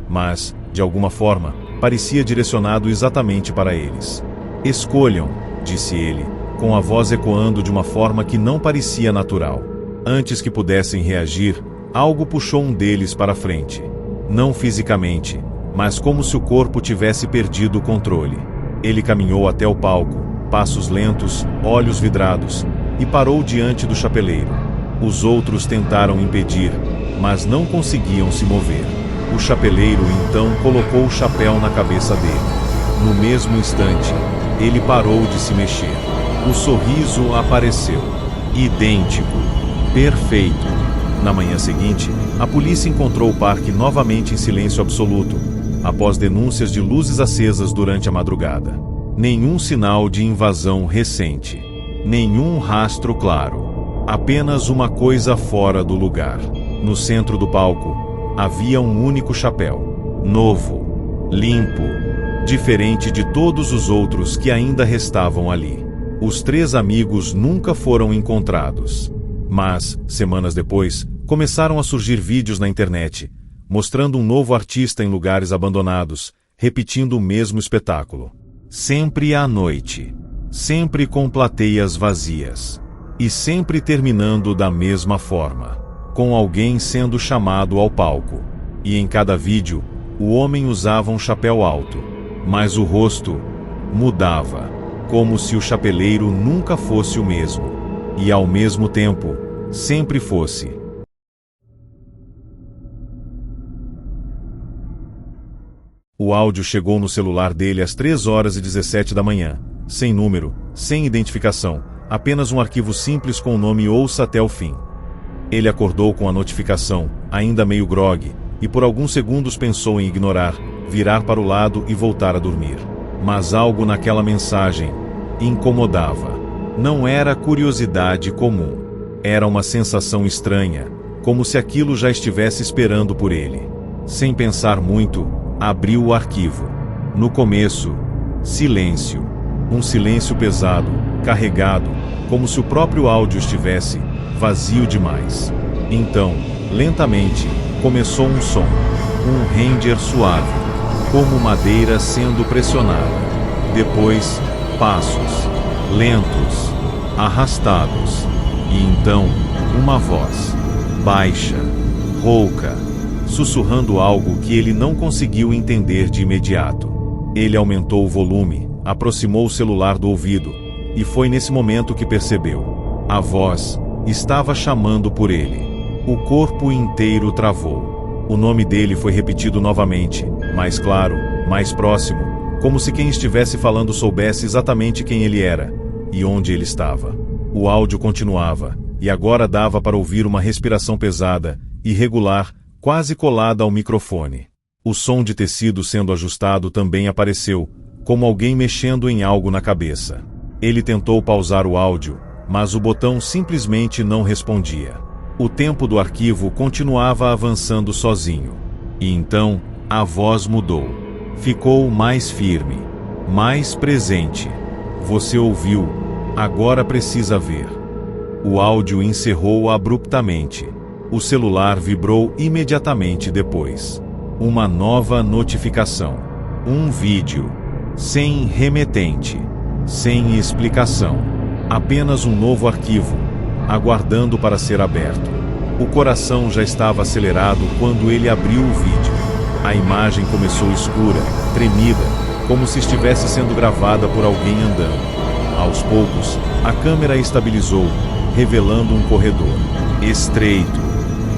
A: Mas, de alguma forma, parecia direcionado exatamente para eles. Escolham, disse ele, com a voz ecoando de uma forma que não parecia natural. Antes que pudessem reagir, algo puxou um deles para frente. Não fisicamente, mas como se o corpo tivesse perdido o controle. Ele caminhou até o palco, passos lentos, olhos vidrados, e parou diante do chapeleiro. Os outros tentaram impedir, mas não conseguiam se mover. O chapeleiro então colocou o chapéu na cabeça dele. No mesmo instante, ele parou de se mexer. O sorriso apareceu. Idêntico. Perfeito. Na manhã seguinte, a polícia encontrou o parque novamente em silêncio absoluto, após denúncias de luzes acesas durante a madrugada. Nenhum sinal de invasão recente. Nenhum rastro claro. Apenas uma coisa fora do lugar. No centro do palco, havia um único chapéu. Novo. Limpo. Diferente de todos os outros que ainda restavam ali. Os 3 amigos nunca foram encontrados. Mas, semanas depois, começaram a surgir vídeos na internet, mostrando um novo artista em lugares abandonados, repetindo o mesmo espetáculo. Sempre à noite. Sempre com plateias vazias. E sempre terminando da mesma forma, com alguém sendo chamado ao palco. E em cada vídeo, o homem usava um chapéu alto, mas o rosto mudava, como se o chapeleiro nunca fosse o mesmo, e ao mesmo tempo, sempre fosse. O áudio chegou no celular dele às 3h17 da manhã, sem número, sem identificação, apenas um arquivo simples com o nome "Ouça até o fim". Ele acordou com a notificação, ainda meio grogue, e por alguns segundos pensou em ignorar, virar para o lado e voltar a dormir. Mas algo naquela mensagem incomodava. Não era curiosidade comum. Era uma sensação estranha, como se aquilo já estivesse esperando por ele. Sem pensar muito, abriu o arquivo. No começo, silêncio. Um silêncio pesado, carregado, como se o próprio áudio estivesse vazio demais. Então, lentamente, começou um som. Um render suave, como madeira sendo pressionada. Depois, passos, lentos, arrastados. E então, uma voz, baixa, rouca, sussurrando algo que ele não conseguiu entender de imediato. Ele aumentou o volume, aproximou o celular do ouvido, e foi nesse momento que percebeu. A voz estava chamando por ele. O corpo inteiro travou. O nome dele foi repetido novamente, mais claro, mais próximo, como se quem estivesse falando soubesse exatamente quem ele era e onde ele estava. O áudio continuava, e agora dava para ouvir uma respiração pesada, irregular, quase colada ao microfone. O som de tecido sendo ajustado também apareceu, como alguém mexendo em algo na cabeça. Ele tentou pausar o áudio, mas o botão simplesmente não respondia. O tempo do arquivo continuava avançando sozinho. E então, a voz mudou. Ficou mais firme, mais presente. Você ouviu, agora precisa ver. O áudio encerrou abruptamente. O celular vibrou imediatamente depois. Uma nova notificação. Um vídeo. Sem remetente. Sem explicação. Apenas um novo arquivo, aguardando para ser aberto. O coração já estava acelerado quando ele abriu o vídeo. A imagem começou escura, tremida, como se estivesse sendo gravada por alguém andando. Aos poucos, a câmera estabilizou, revelando um corredor. Estreito,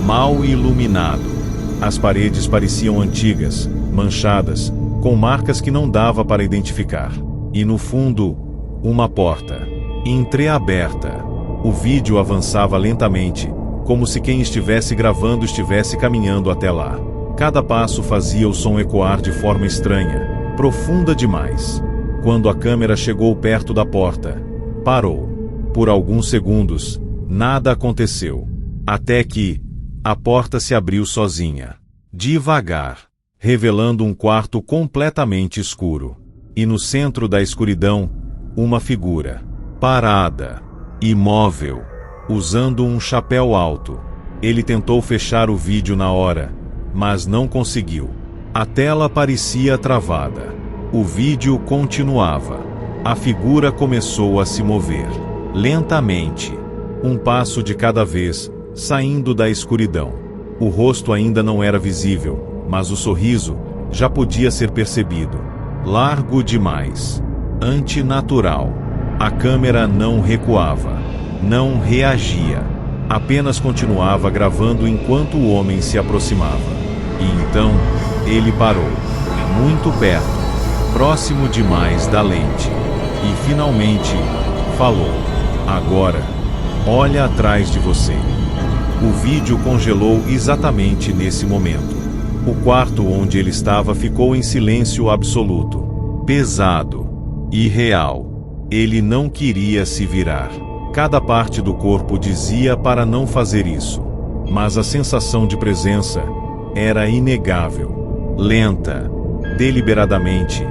A: mal iluminado. As paredes pareciam antigas, manchadas, com marcas que não dava para identificar. E no fundo, uma porta. Entreaberta. O vídeo avançava lentamente, como se quem estivesse gravando estivesse caminhando até lá. Cada passo fazia o som ecoar de forma estranha, profunda demais. Quando a câmera chegou perto da porta, parou. Por alguns segundos, nada aconteceu. Até que a porta se abriu sozinha. Devagar, revelando um quarto completamente escuro. E no centro da escuridão, uma figura. Parada, imóvel, usando um chapéu alto. Ele tentou fechar o vídeo na hora, mas não conseguiu. A tela parecia travada. O vídeo continuava. A figura começou a se mover. Lentamente. Um passo de cada vez, saindo da escuridão. O rosto ainda não era visível, mas o sorriso já podia ser percebido. Largo demais. Antinatural. A câmera não recuava, não reagia, apenas continuava gravando enquanto o homem se aproximava. E então, ele parou, muito perto, próximo demais da lente. E finalmente, falou: "Agora, olha atrás de você." O vídeo congelou exatamente nesse momento. O quarto onde ele estava ficou em silêncio absoluto, pesado, irreal. Ele não queria se virar. Cada parte do corpo dizia para não fazer isso. Mas a sensação de presença era inegável. Lenta, deliberadamente,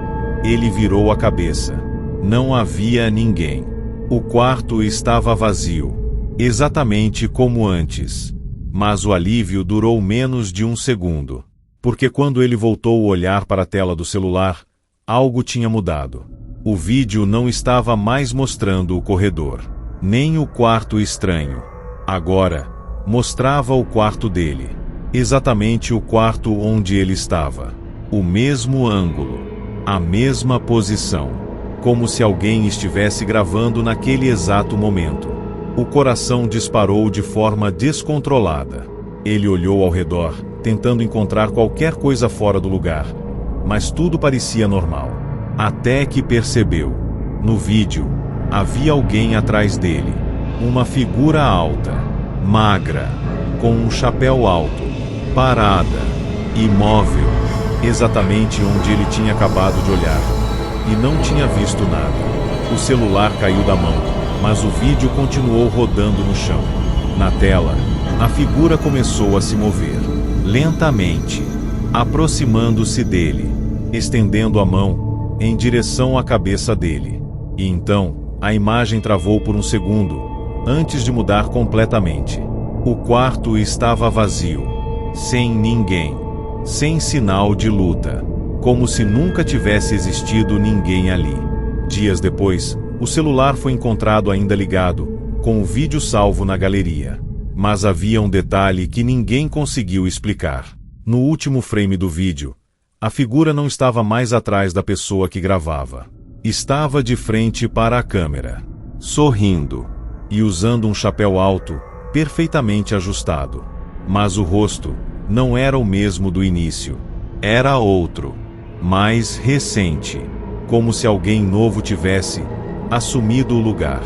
A: ele virou a cabeça. Não havia ninguém. O quarto estava vazio, exatamente como antes. Mas o alívio durou menos de um segundo. Porque quando ele voltou o olhar para a tela do celular, algo tinha mudado. O vídeo não estava mais mostrando o corredor, nem o quarto estranho. Agora, mostrava o quarto dele. Exatamente o quarto onde ele estava. O mesmo ângulo, a mesma posição. Como se alguém estivesse gravando naquele exato momento. O coração disparou de forma descontrolada. Ele olhou ao redor, tentando encontrar qualquer coisa fora do lugar. Mas tudo parecia normal. Até que percebeu. No vídeo, havia alguém atrás dele. Uma figura alta, magra, com um chapéu alto, parada, imóvel, exatamente onde ele tinha acabado de olhar. E não tinha visto nada. O celular caiu da mão, mas o vídeo continuou rodando no chão. Na tela, a figura começou a se mover, lentamente, aproximando-se dele, estendendo a mão em direção à cabeça dele. E então, a imagem travou por um segundo, antes de mudar completamente. O quarto estava vazio, sem ninguém, sem sinal de luta, como se nunca tivesse existido ninguém ali. Dias depois, o celular foi encontrado ainda ligado, com o vídeo salvo na galeria. Mas havia um detalhe que ninguém conseguiu explicar. No último frame do vídeo, a figura não estava mais atrás da pessoa que gravava. Estava de frente para a câmera, sorrindo, e usando um chapéu alto, perfeitamente ajustado. Mas o rosto não era o mesmo do início. Era outro, mais recente, como se alguém novo tivesse assumido o lugar.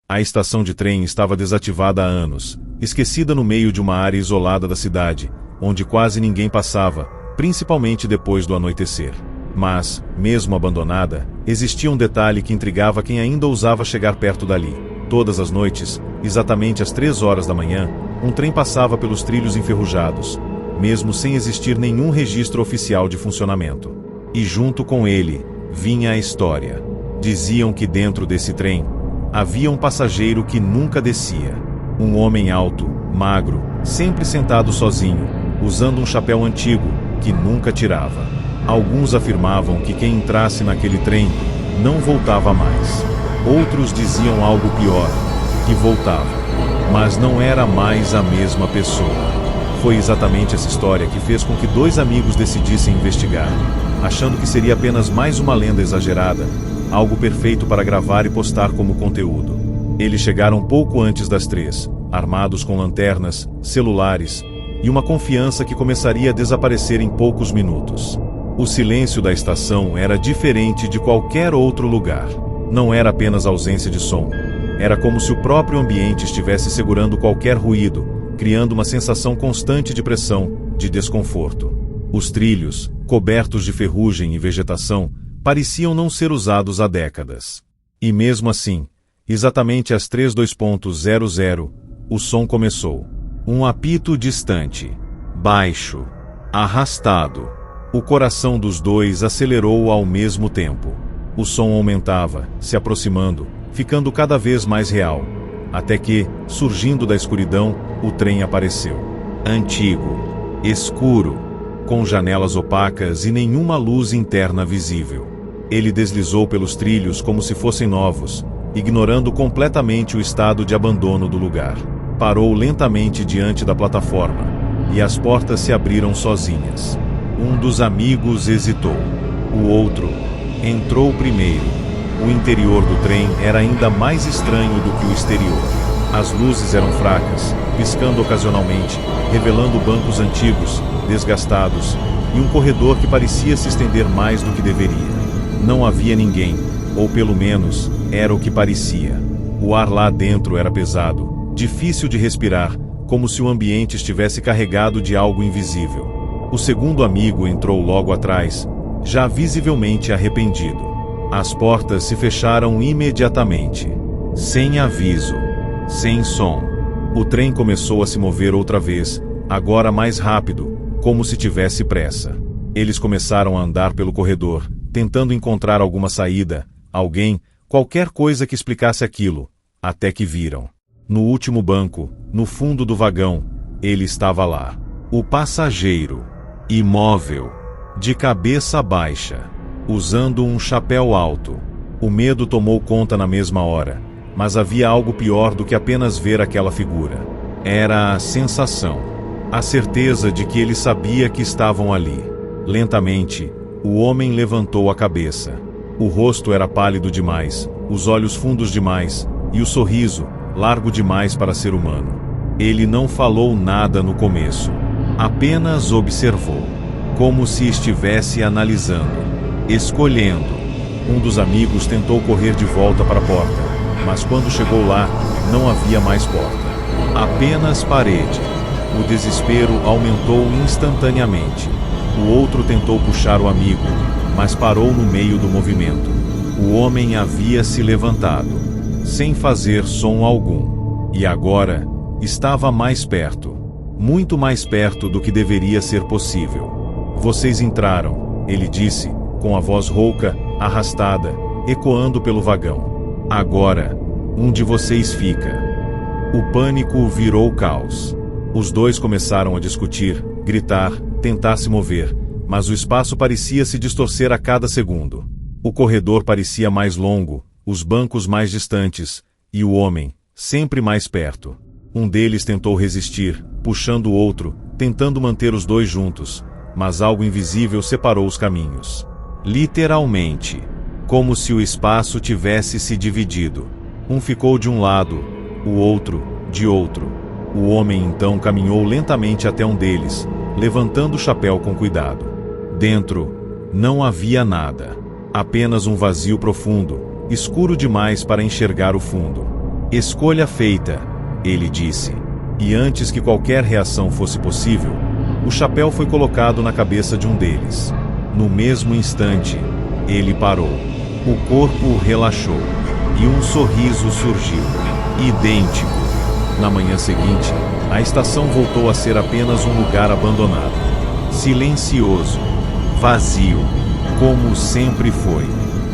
A: A estação de trem estava desativada há anos, esquecida no meio de uma área isolada da cidade, onde quase ninguém passava, principalmente depois do anoitecer. Mas, mesmo abandonada, existia um detalhe que intrigava quem ainda ousava chegar perto dali. Todas as noites, exatamente às 3 horas da manhã, um trem passava pelos trilhos enferrujados, mesmo sem existir nenhum registro oficial de funcionamento. E junto com ele, vinha a história. Diziam que dentro desse trem, havia um passageiro que nunca descia. Um homem alto, magro, sempre sentado sozinho, usando um chapéu antigo, que nunca tirava. Alguns afirmavam que quem entrasse naquele trem não voltava mais. Outros diziam algo pior, que voltava, mas não era mais a mesma pessoa. Foi exatamente essa história que fez com que 2 amigos decidissem investigar, achando que seria apenas mais uma lenda exagerada, algo perfeito para gravar e postar como conteúdo. Eles chegaram pouco antes das 3, armados com lanternas, celulares e uma confiança que começaria a desaparecer em poucos minutos. O silêncio da estação era diferente de qualquer outro lugar. Não era apenas ausência de som. Era como se o próprio ambiente estivesse segurando qualquer ruído, criando uma sensação constante de pressão, de desconforto. Os trilhos, cobertos de ferrugem e vegetação, pareciam não ser usados há décadas. E mesmo assim, exatamente às 3:00, o som começou. Um apito distante, baixo, arrastado. O coração dos dois acelerou ao mesmo tempo. O som aumentava, se aproximando, ficando cada vez mais real. Até que, surgindo da escuridão, o trem apareceu. Antigo, escuro, com janelas opacas e nenhuma luz interna visível. Ele deslizou pelos trilhos como se fossem novos, ignorando completamente o estado de abandono do lugar. Parou lentamente diante da plataforma, e as portas se abriram sozinhas. Um dos amigos hesitou. O outro entrou primeiro. O interior do trem era ainda mais estranho do que o exterior. As luzes eram fracas, piscando ocasionalmente, revelando bancos antigos, desgastados, e um corredor que parecia se estender mais do que deveria. Não havia ninguém, ou pelo menos, era o que parecia. O ar lá dentro era pesado, difícil de respirar, como se o ambiente estivesse carregado de algo invisível. O segundo amigo entrou logo atrás, já visivelmente arrependido. As portas se fecharam imediatamente. Sem aviso. Sem som. O trem começou a se mover outra vez, agora mais rápido, como se tivesse pressa. Eles começaram a andar pelo corredor, tentando encontrar alguma saída, alguém, qualquer coisa que explicasse aquilo, até que viram. No último banco, no fundo do vagão, ele estava lá. O passageiro, imóvel, de cabeça baixa, usando um chapéu alto. O medo tomou conta na mesma hora, mas havia algo pior do que apenas ver aquela figura. Era a sensação, a certeza de que ele sabia que estavam ali. Lentamente, o homem levantou a cabeça. O rosto era pálido demais, os olhos fundos demais, e o sorriso, largo demais para ser humano. Ele não falou nada no começo. Apenas observou, como se estivesse analisando, escolhendo. Um dos amigos tentou correr de volta para a porta, mas quando chegou lá, não havia mais porta. Apenas parede. O desespero aumentou instantaneamente. O outro tentou puxar o amigo, mas parou no meio do movimento. O homem havia se levantado, sem fazer som algum. E agora, estava mais perto. Muito mais perto do que deveria ser possível. Vocês entraram, ele disse, com a voz rouca, arrastada, ecoando pelo vagão. Agora, um de vocês fica. O pânico virou caos. Os dois começaram a discutir, gritar, tentar se mover, mas o espaço parecia se distorcer a cada segundo. O corredor parecia mais longo, os bancos mais distantes, e o homem, sempre mais perto. Um deles tentou resistir, puxando o outro, tentando manter os dois juntos, mas algo invisível separou os caminhos. Literalmente, como se o espaço tivesse se dividido. Um ficou de um lado, o outro, de outro. O homem então caminhou lentamente até um deles, levantando o chapéu com cuidado. Dentro, não havia nada. Apenas um vazio profundo, escuro demais para enxergar o fundo. Escolha feita, ele disse. E antes que qualquer reação fosse possível, o chapéu foi colocado na cabeça de um deles. No mesmo instante, ele parou. O corpo relaxou, e um sorriso surgiu, idêntico. Na manhã seguinte, a estação voltou a ser apenas um lugar abandonado. Silencioso, vazio, como sempre foi.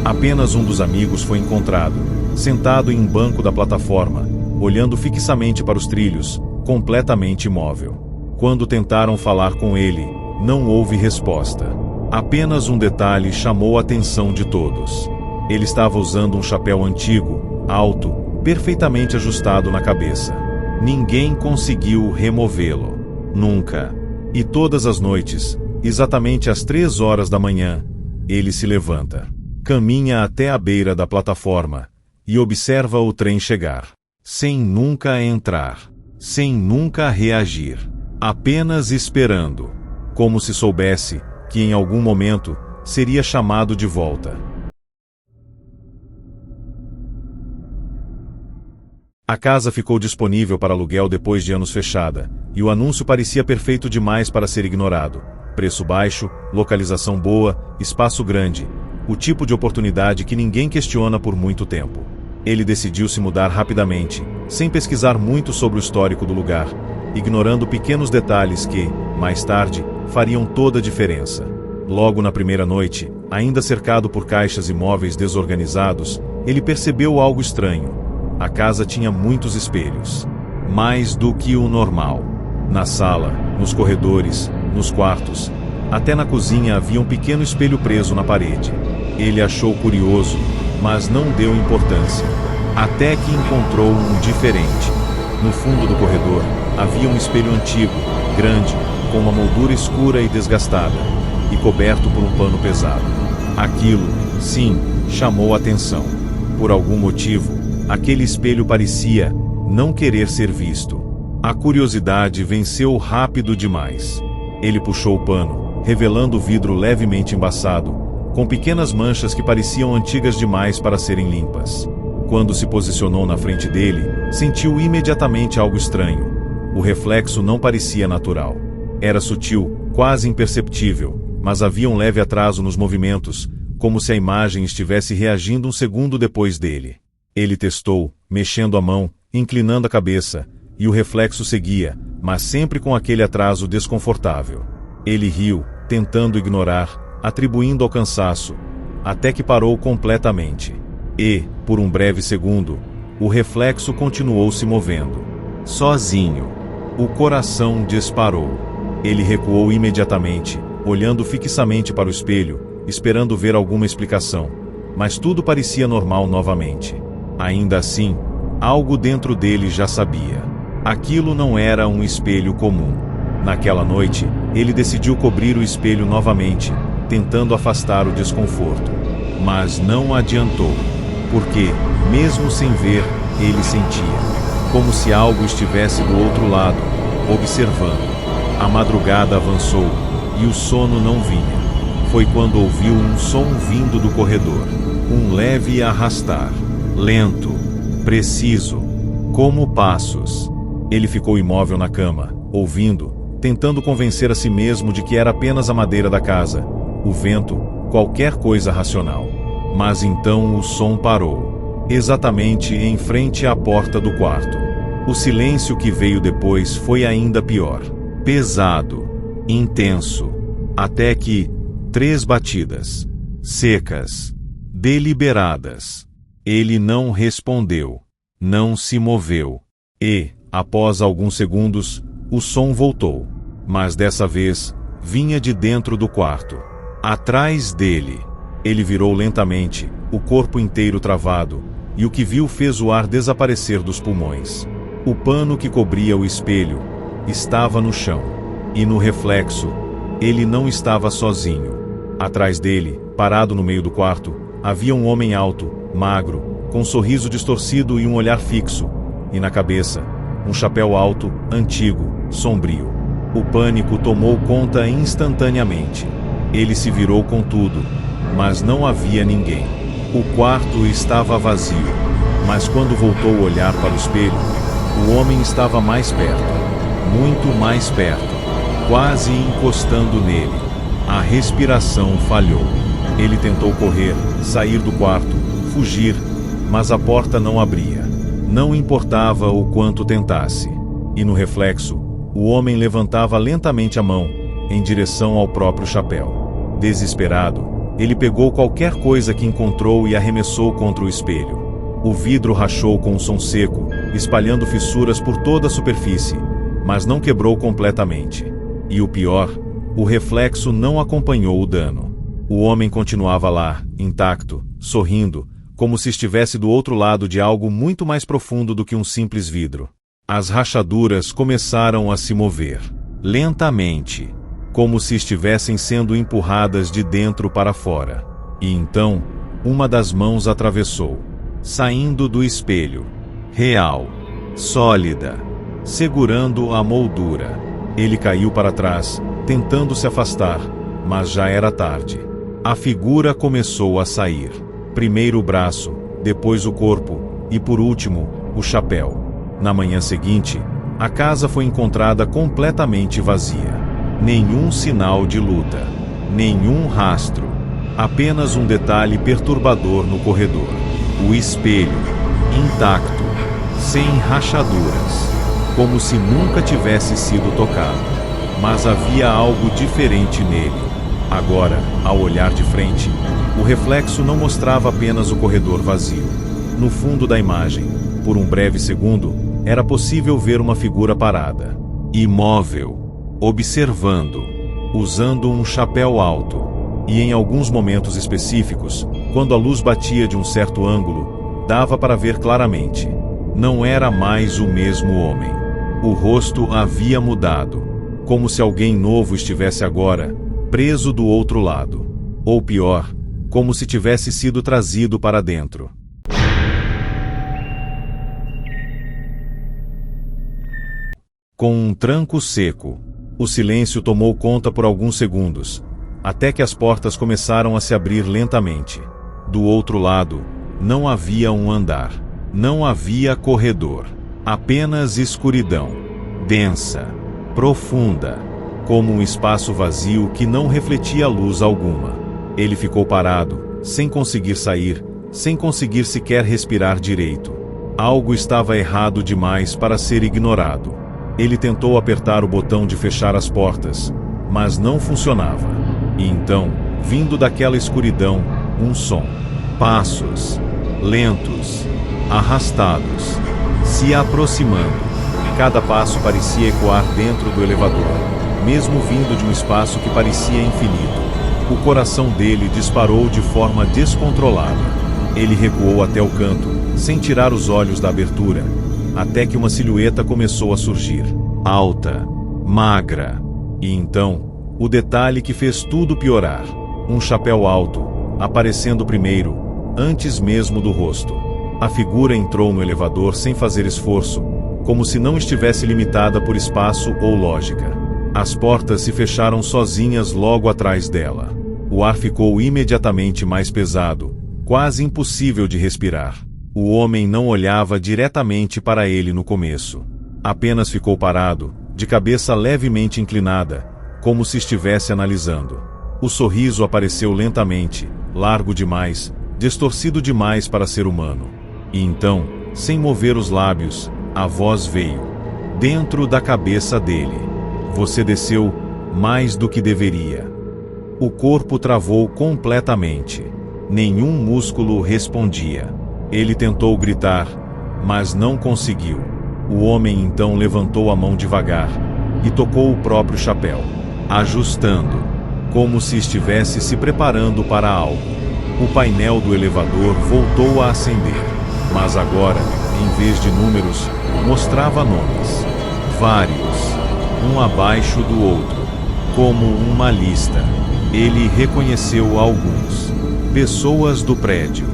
A: Apenas um dos amigos foi encontrado, sentado em um banco da plataforma, olhando fixamente para os trilhos, completamente imóvel. Quando tentaram falar com ele, não houve resposta. Apenas um detalhe chamou a atenção de todos. Ele estava usando um chapéu antigo, alto, perfeitamente ajustado na cabeça. Ninguém conseguiu removê-lo. Nunca. E todas as noites, exatamente às 3 horas da manhã, ele se levanta, caminha até a beira da plataforma e observa o trem chegar. Sem nunca entrar. Sem nunca reagir. Apenas esperando. Como se soubesse que em algum momento seria chamado de volta. A casa ficou disponível para aluguel depois de anos fechada, e o anúncio parecia perfeito demais para ser ignorado. Preço baixo, localização boa, espaço grande, o tipo de oportunidade que ninguém questiona por muito tempo. Ele decidiu se mudar rapidamente, sem pesquisar muito sobre o histórico do lugar, ignorando pequenos detalhes que, mais tarde, fariam toda a diferença. Logo na primeira noite, ainda cercado por caixas e móveis desorganizados, ele percebeu algo estranho. A casa tinha muitos espelhos. Mais do que o normal. Na sala, nos corredores, nos quartos, até na cozinha havia um pequeno espelho preso na parede. Ele achou curioso, mas não deu importância. Até que encontrou um diferente. No fundo do corredor, havia um espelho antigo, grande, com uma moldura escura e desgastada. e coberto por um pano pesado. Aquilo, sim, chamou a atenção. Por algum motivo, aquele espelho parecia não querer ser visto. A curiosidade venceu rápido demais. Ele puxou o pano, revelando o vidro levemente embaçado, com pequenas manchas que pareciam antigas demais para serem limpas. Quando se posicionou na frente dele, sentiu imediatamente algo estranho. O reflexo não parecia natural. Era sutil, quase imperceptível, mas havia um leve atraso nos movimentos, como se a imagem estivesse reagindo um segundo depois dele. Ele testou, mexendo a mão, inclinando a cabeça, e o reflexo seguia, mas sempre com aquele atraso desconfortável. Ele riu, tentando ignorar, atribuindo ao cansaço, até que parou completamente. E, por um breve segundo, o reflexo continuou se movendo. Sozinho. O coração disparou. Ele recuou imediatamente, olhando fixamente para o espelho, esperando ver alguma explicação. Mas tudo parecia normal novamente. Ainda assim, algo dentro dele já sabia. Aquilo não era um espelho comum. Naquela noite, ele decidiu cobrir o espelho novamente, tentando afastar o desconforto. Mas não adiantou, porque, mesmo sem ver, ele sentia, como se algo estivesse do outro lado, observando. A madrugada avançou, e o sono não vinha. Foi quando ouviu um som vindo do corredor, um leve arrastar, lento, preciso, como passos. Ele ficou imóvel na cama, ouvindo, tentando convencer a si mesmo de que era apenas a madeira da casa, o vento, qualquer coisa racional. Mas então o som parou, exatamente em frente à porta do quarto. O silêncio que veio depois foi ainda pior, pesado, intenso, até que 3 batidas, secas, deliberadas. Ele não respondeu, não se moveu, e, após alguns segundos, o som voltou, mas dessa vez, vinha de dentro do quarto. Atrás dele. Ele virou lentamente, o corpo inteiro travado, e o que viu fez o ar desaparecer dos pulmões. O pano que cobria o espelho estava no chão, e no reflexo, ele não estava sozinho. Atrás dele, parado no meio do quarto, havia um homem alto, magro, com um sorriso distorcido e um olhar fixo, e na cabeça, um chapéu alto, antigo, sombrio. O pânico tomou conta instantaneamente. Ele se virou com tudo, mas não havia ninguém. O quarto estava vazio, mas quando voltou a olhar para o espelho, o homem estava mais perto, muito mais perto, quase encostando nele. A respiração falhou. Ele tentou correr, sair do quarto, fugir, mas a porta não abria. Não importava o quanto tentasse. E no reflexo, o homem levantava lentamente a mão, em direção ao próprio chapéu. Desesperado, ele pegou qualquer coisa que encontrou e arremessou contra o espelho. O vidro rachou com um som seco, espalhando fissuras por toda a superfície, mas não quebrou completamente. E o pior, o reflexo não acompanhou o dano. O homem continuava lá, intacto, sorrindo, como se estivesse do outro lado de algo muito mais profundo do que um simples vidro. As rachaduras começaram a se mover, lentamente, como se estivessem sendo empurradas de dentro para fora. E então, uma das mãos atravessou, saindo do espelho, real, sólida, segurando a moldura. Ele caiu para trás, tentando se afastar, mas já era tarde. A figura começou a sair. Primeiro o braço, depois o corpo, e por último, o chapéu. Na manhã seguinte, a casa foi encontrada completamente vazia. Nenhum sinal de luta, nenhum rastro, apenas um detalhe perturbador no corredor. O espelho, intacto, sem rachaduras, como se nunca tivesse sido tocado. Mas havia algo diferente nele. Agora, ao olhar de frente, o reflexo não mostrava apenas o corredor vazio. No fundo da imagem, por um breve segundo, era possível ver uma figura parada, imóvel, observando, usando um chapéu alto. E em alguns momentos específicos, quando a luz batia de um certo ângulo, dava para ver claramente. Não era mais o mesmo homem. O rosto havia mudado, como se alguém novo estivesse agora, preso do outro lado. Ou pior, como se tivesse sido trazido para dentro. Com um tranco seco, o silêncio tomou conta por alguns segundos, até que as portas começaram a se abrir lentamente. Do outro lado, não havia um andar. Não havia corredor. Apenas escuridão. Densa. Profunda. Como um espaço vazio que não refletia luz alguma. Ele ficou parado, sem conseguir sair, sem conseguir sequer respirar direito. Algo estava errado demais para ser ignorado. Ele tentou apertar o botão de fechar as portas, mas não funcionava. E então, vindo daquela escuridão, um som. Passos. Lentos. Arrastados. Se aproximando. Cada passo parecia ecoar dentro do elevador, mesmo vindo de um espaço que parecia infinito. O coração dele disparou de forma descontrolada. Ele recuou até o canto, sem tirar os olhos da abertura, até que uma silhueta começou a surgir. Alta, magra. E então, o detalhe que fez tudo piorar. Um chapéu alto, aparecendo primeiro, antes mesmo do rosto. A figura entrou no elevador sem fazer esforço, como se não estivesse limitada por espaço ou lógica. As portas se fecharam sozinhas logo atrás dela. O ar ficou imediatamente mais pesado, quase impossível de respirar. O homem não olhava diretamente para ele no começo. Apenas ficou parado, de cabeça levemente inclinada, como se estivesse analisando. O sorriso apareceu lentamente, largo demais, distorcido demais para ser humano. E então, sem mover os lábios, a voz veio. Dentro da cabeça dele. Você desceu mais do que deveria. O corpo travou completamente. Nenhum músculo respondia. Ele tentou gritar, mas não conseguiu. O homem então levantou a mão devagar e tocou o próprio chapéu, ajustando, como se estivesse se preparando para algo. O painel do elevador voltou a acender, mas agora, em vez de números, mostrava nomes. Vários, um abaixo do outro, como uma lista. Ele reconheceu alguns. Pessoas do prédio.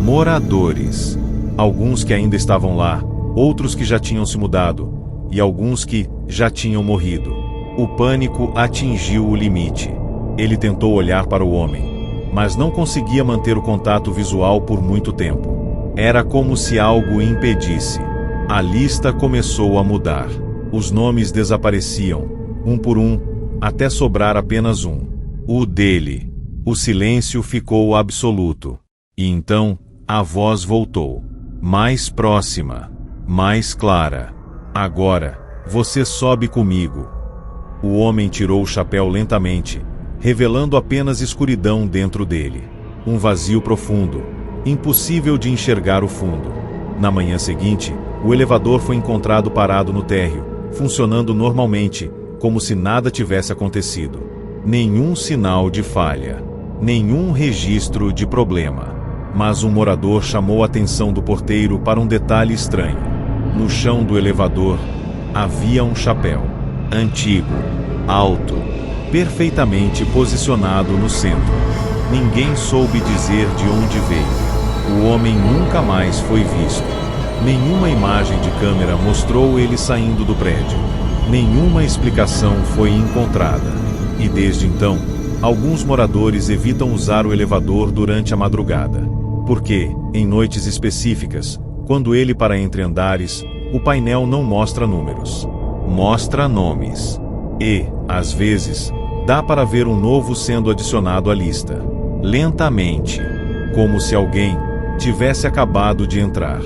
A: Moradores. Alguns que ainda estavam lá, outros que já tinham se mudado, e alguns que já tinham morrido. O pânico atingiu o limite. Ele tentou olhar para o homem, mas não conseguia manter o contato visual por muito tempo. Era como se algo impedisse. A lista começou a mudar. Os nomes desapareciam, um por um, até sobrar apenas um. O dele. O silêncio ficou absoluto. E então, a voz voltou. Mais próxima. Mais clara. Agora, você sobe comigo. O homem tirou o chapéu lentamente, revelando apenas escuridão dentro dele. Um vazio profundo, impossível de enxergar o fundo. Na manhã seguinte, o elevador foi encontrado parado no térreo, funcionando normalmente, como se nada tivesse acontecido. Nenhum sinal de falha. Nenhum registro de problema. Mas um morador chamou a atenção do porteiro para um detalhe estranho. No chão do elevador, havia um chapéu. Antigo, alto, perfeitamente posicionado no centro. Ninguém soube dizer de onde veio. O homem nunca mais foi visto. Nenhuma imagem de câmera mostrou ele saindo do prédio. Nenhuma explicação foi encontrada. E desde então, alguns moradores evitam usar o elevador durante a madrugada. Porque, em noites específicas, quando ele para entre andares, o painel não mostra números. Mostra nomes. E, às vezes, dá para ver um novo sendo adicionado à lista. Lentamente. Como se alguém tivesse acabado de entrar.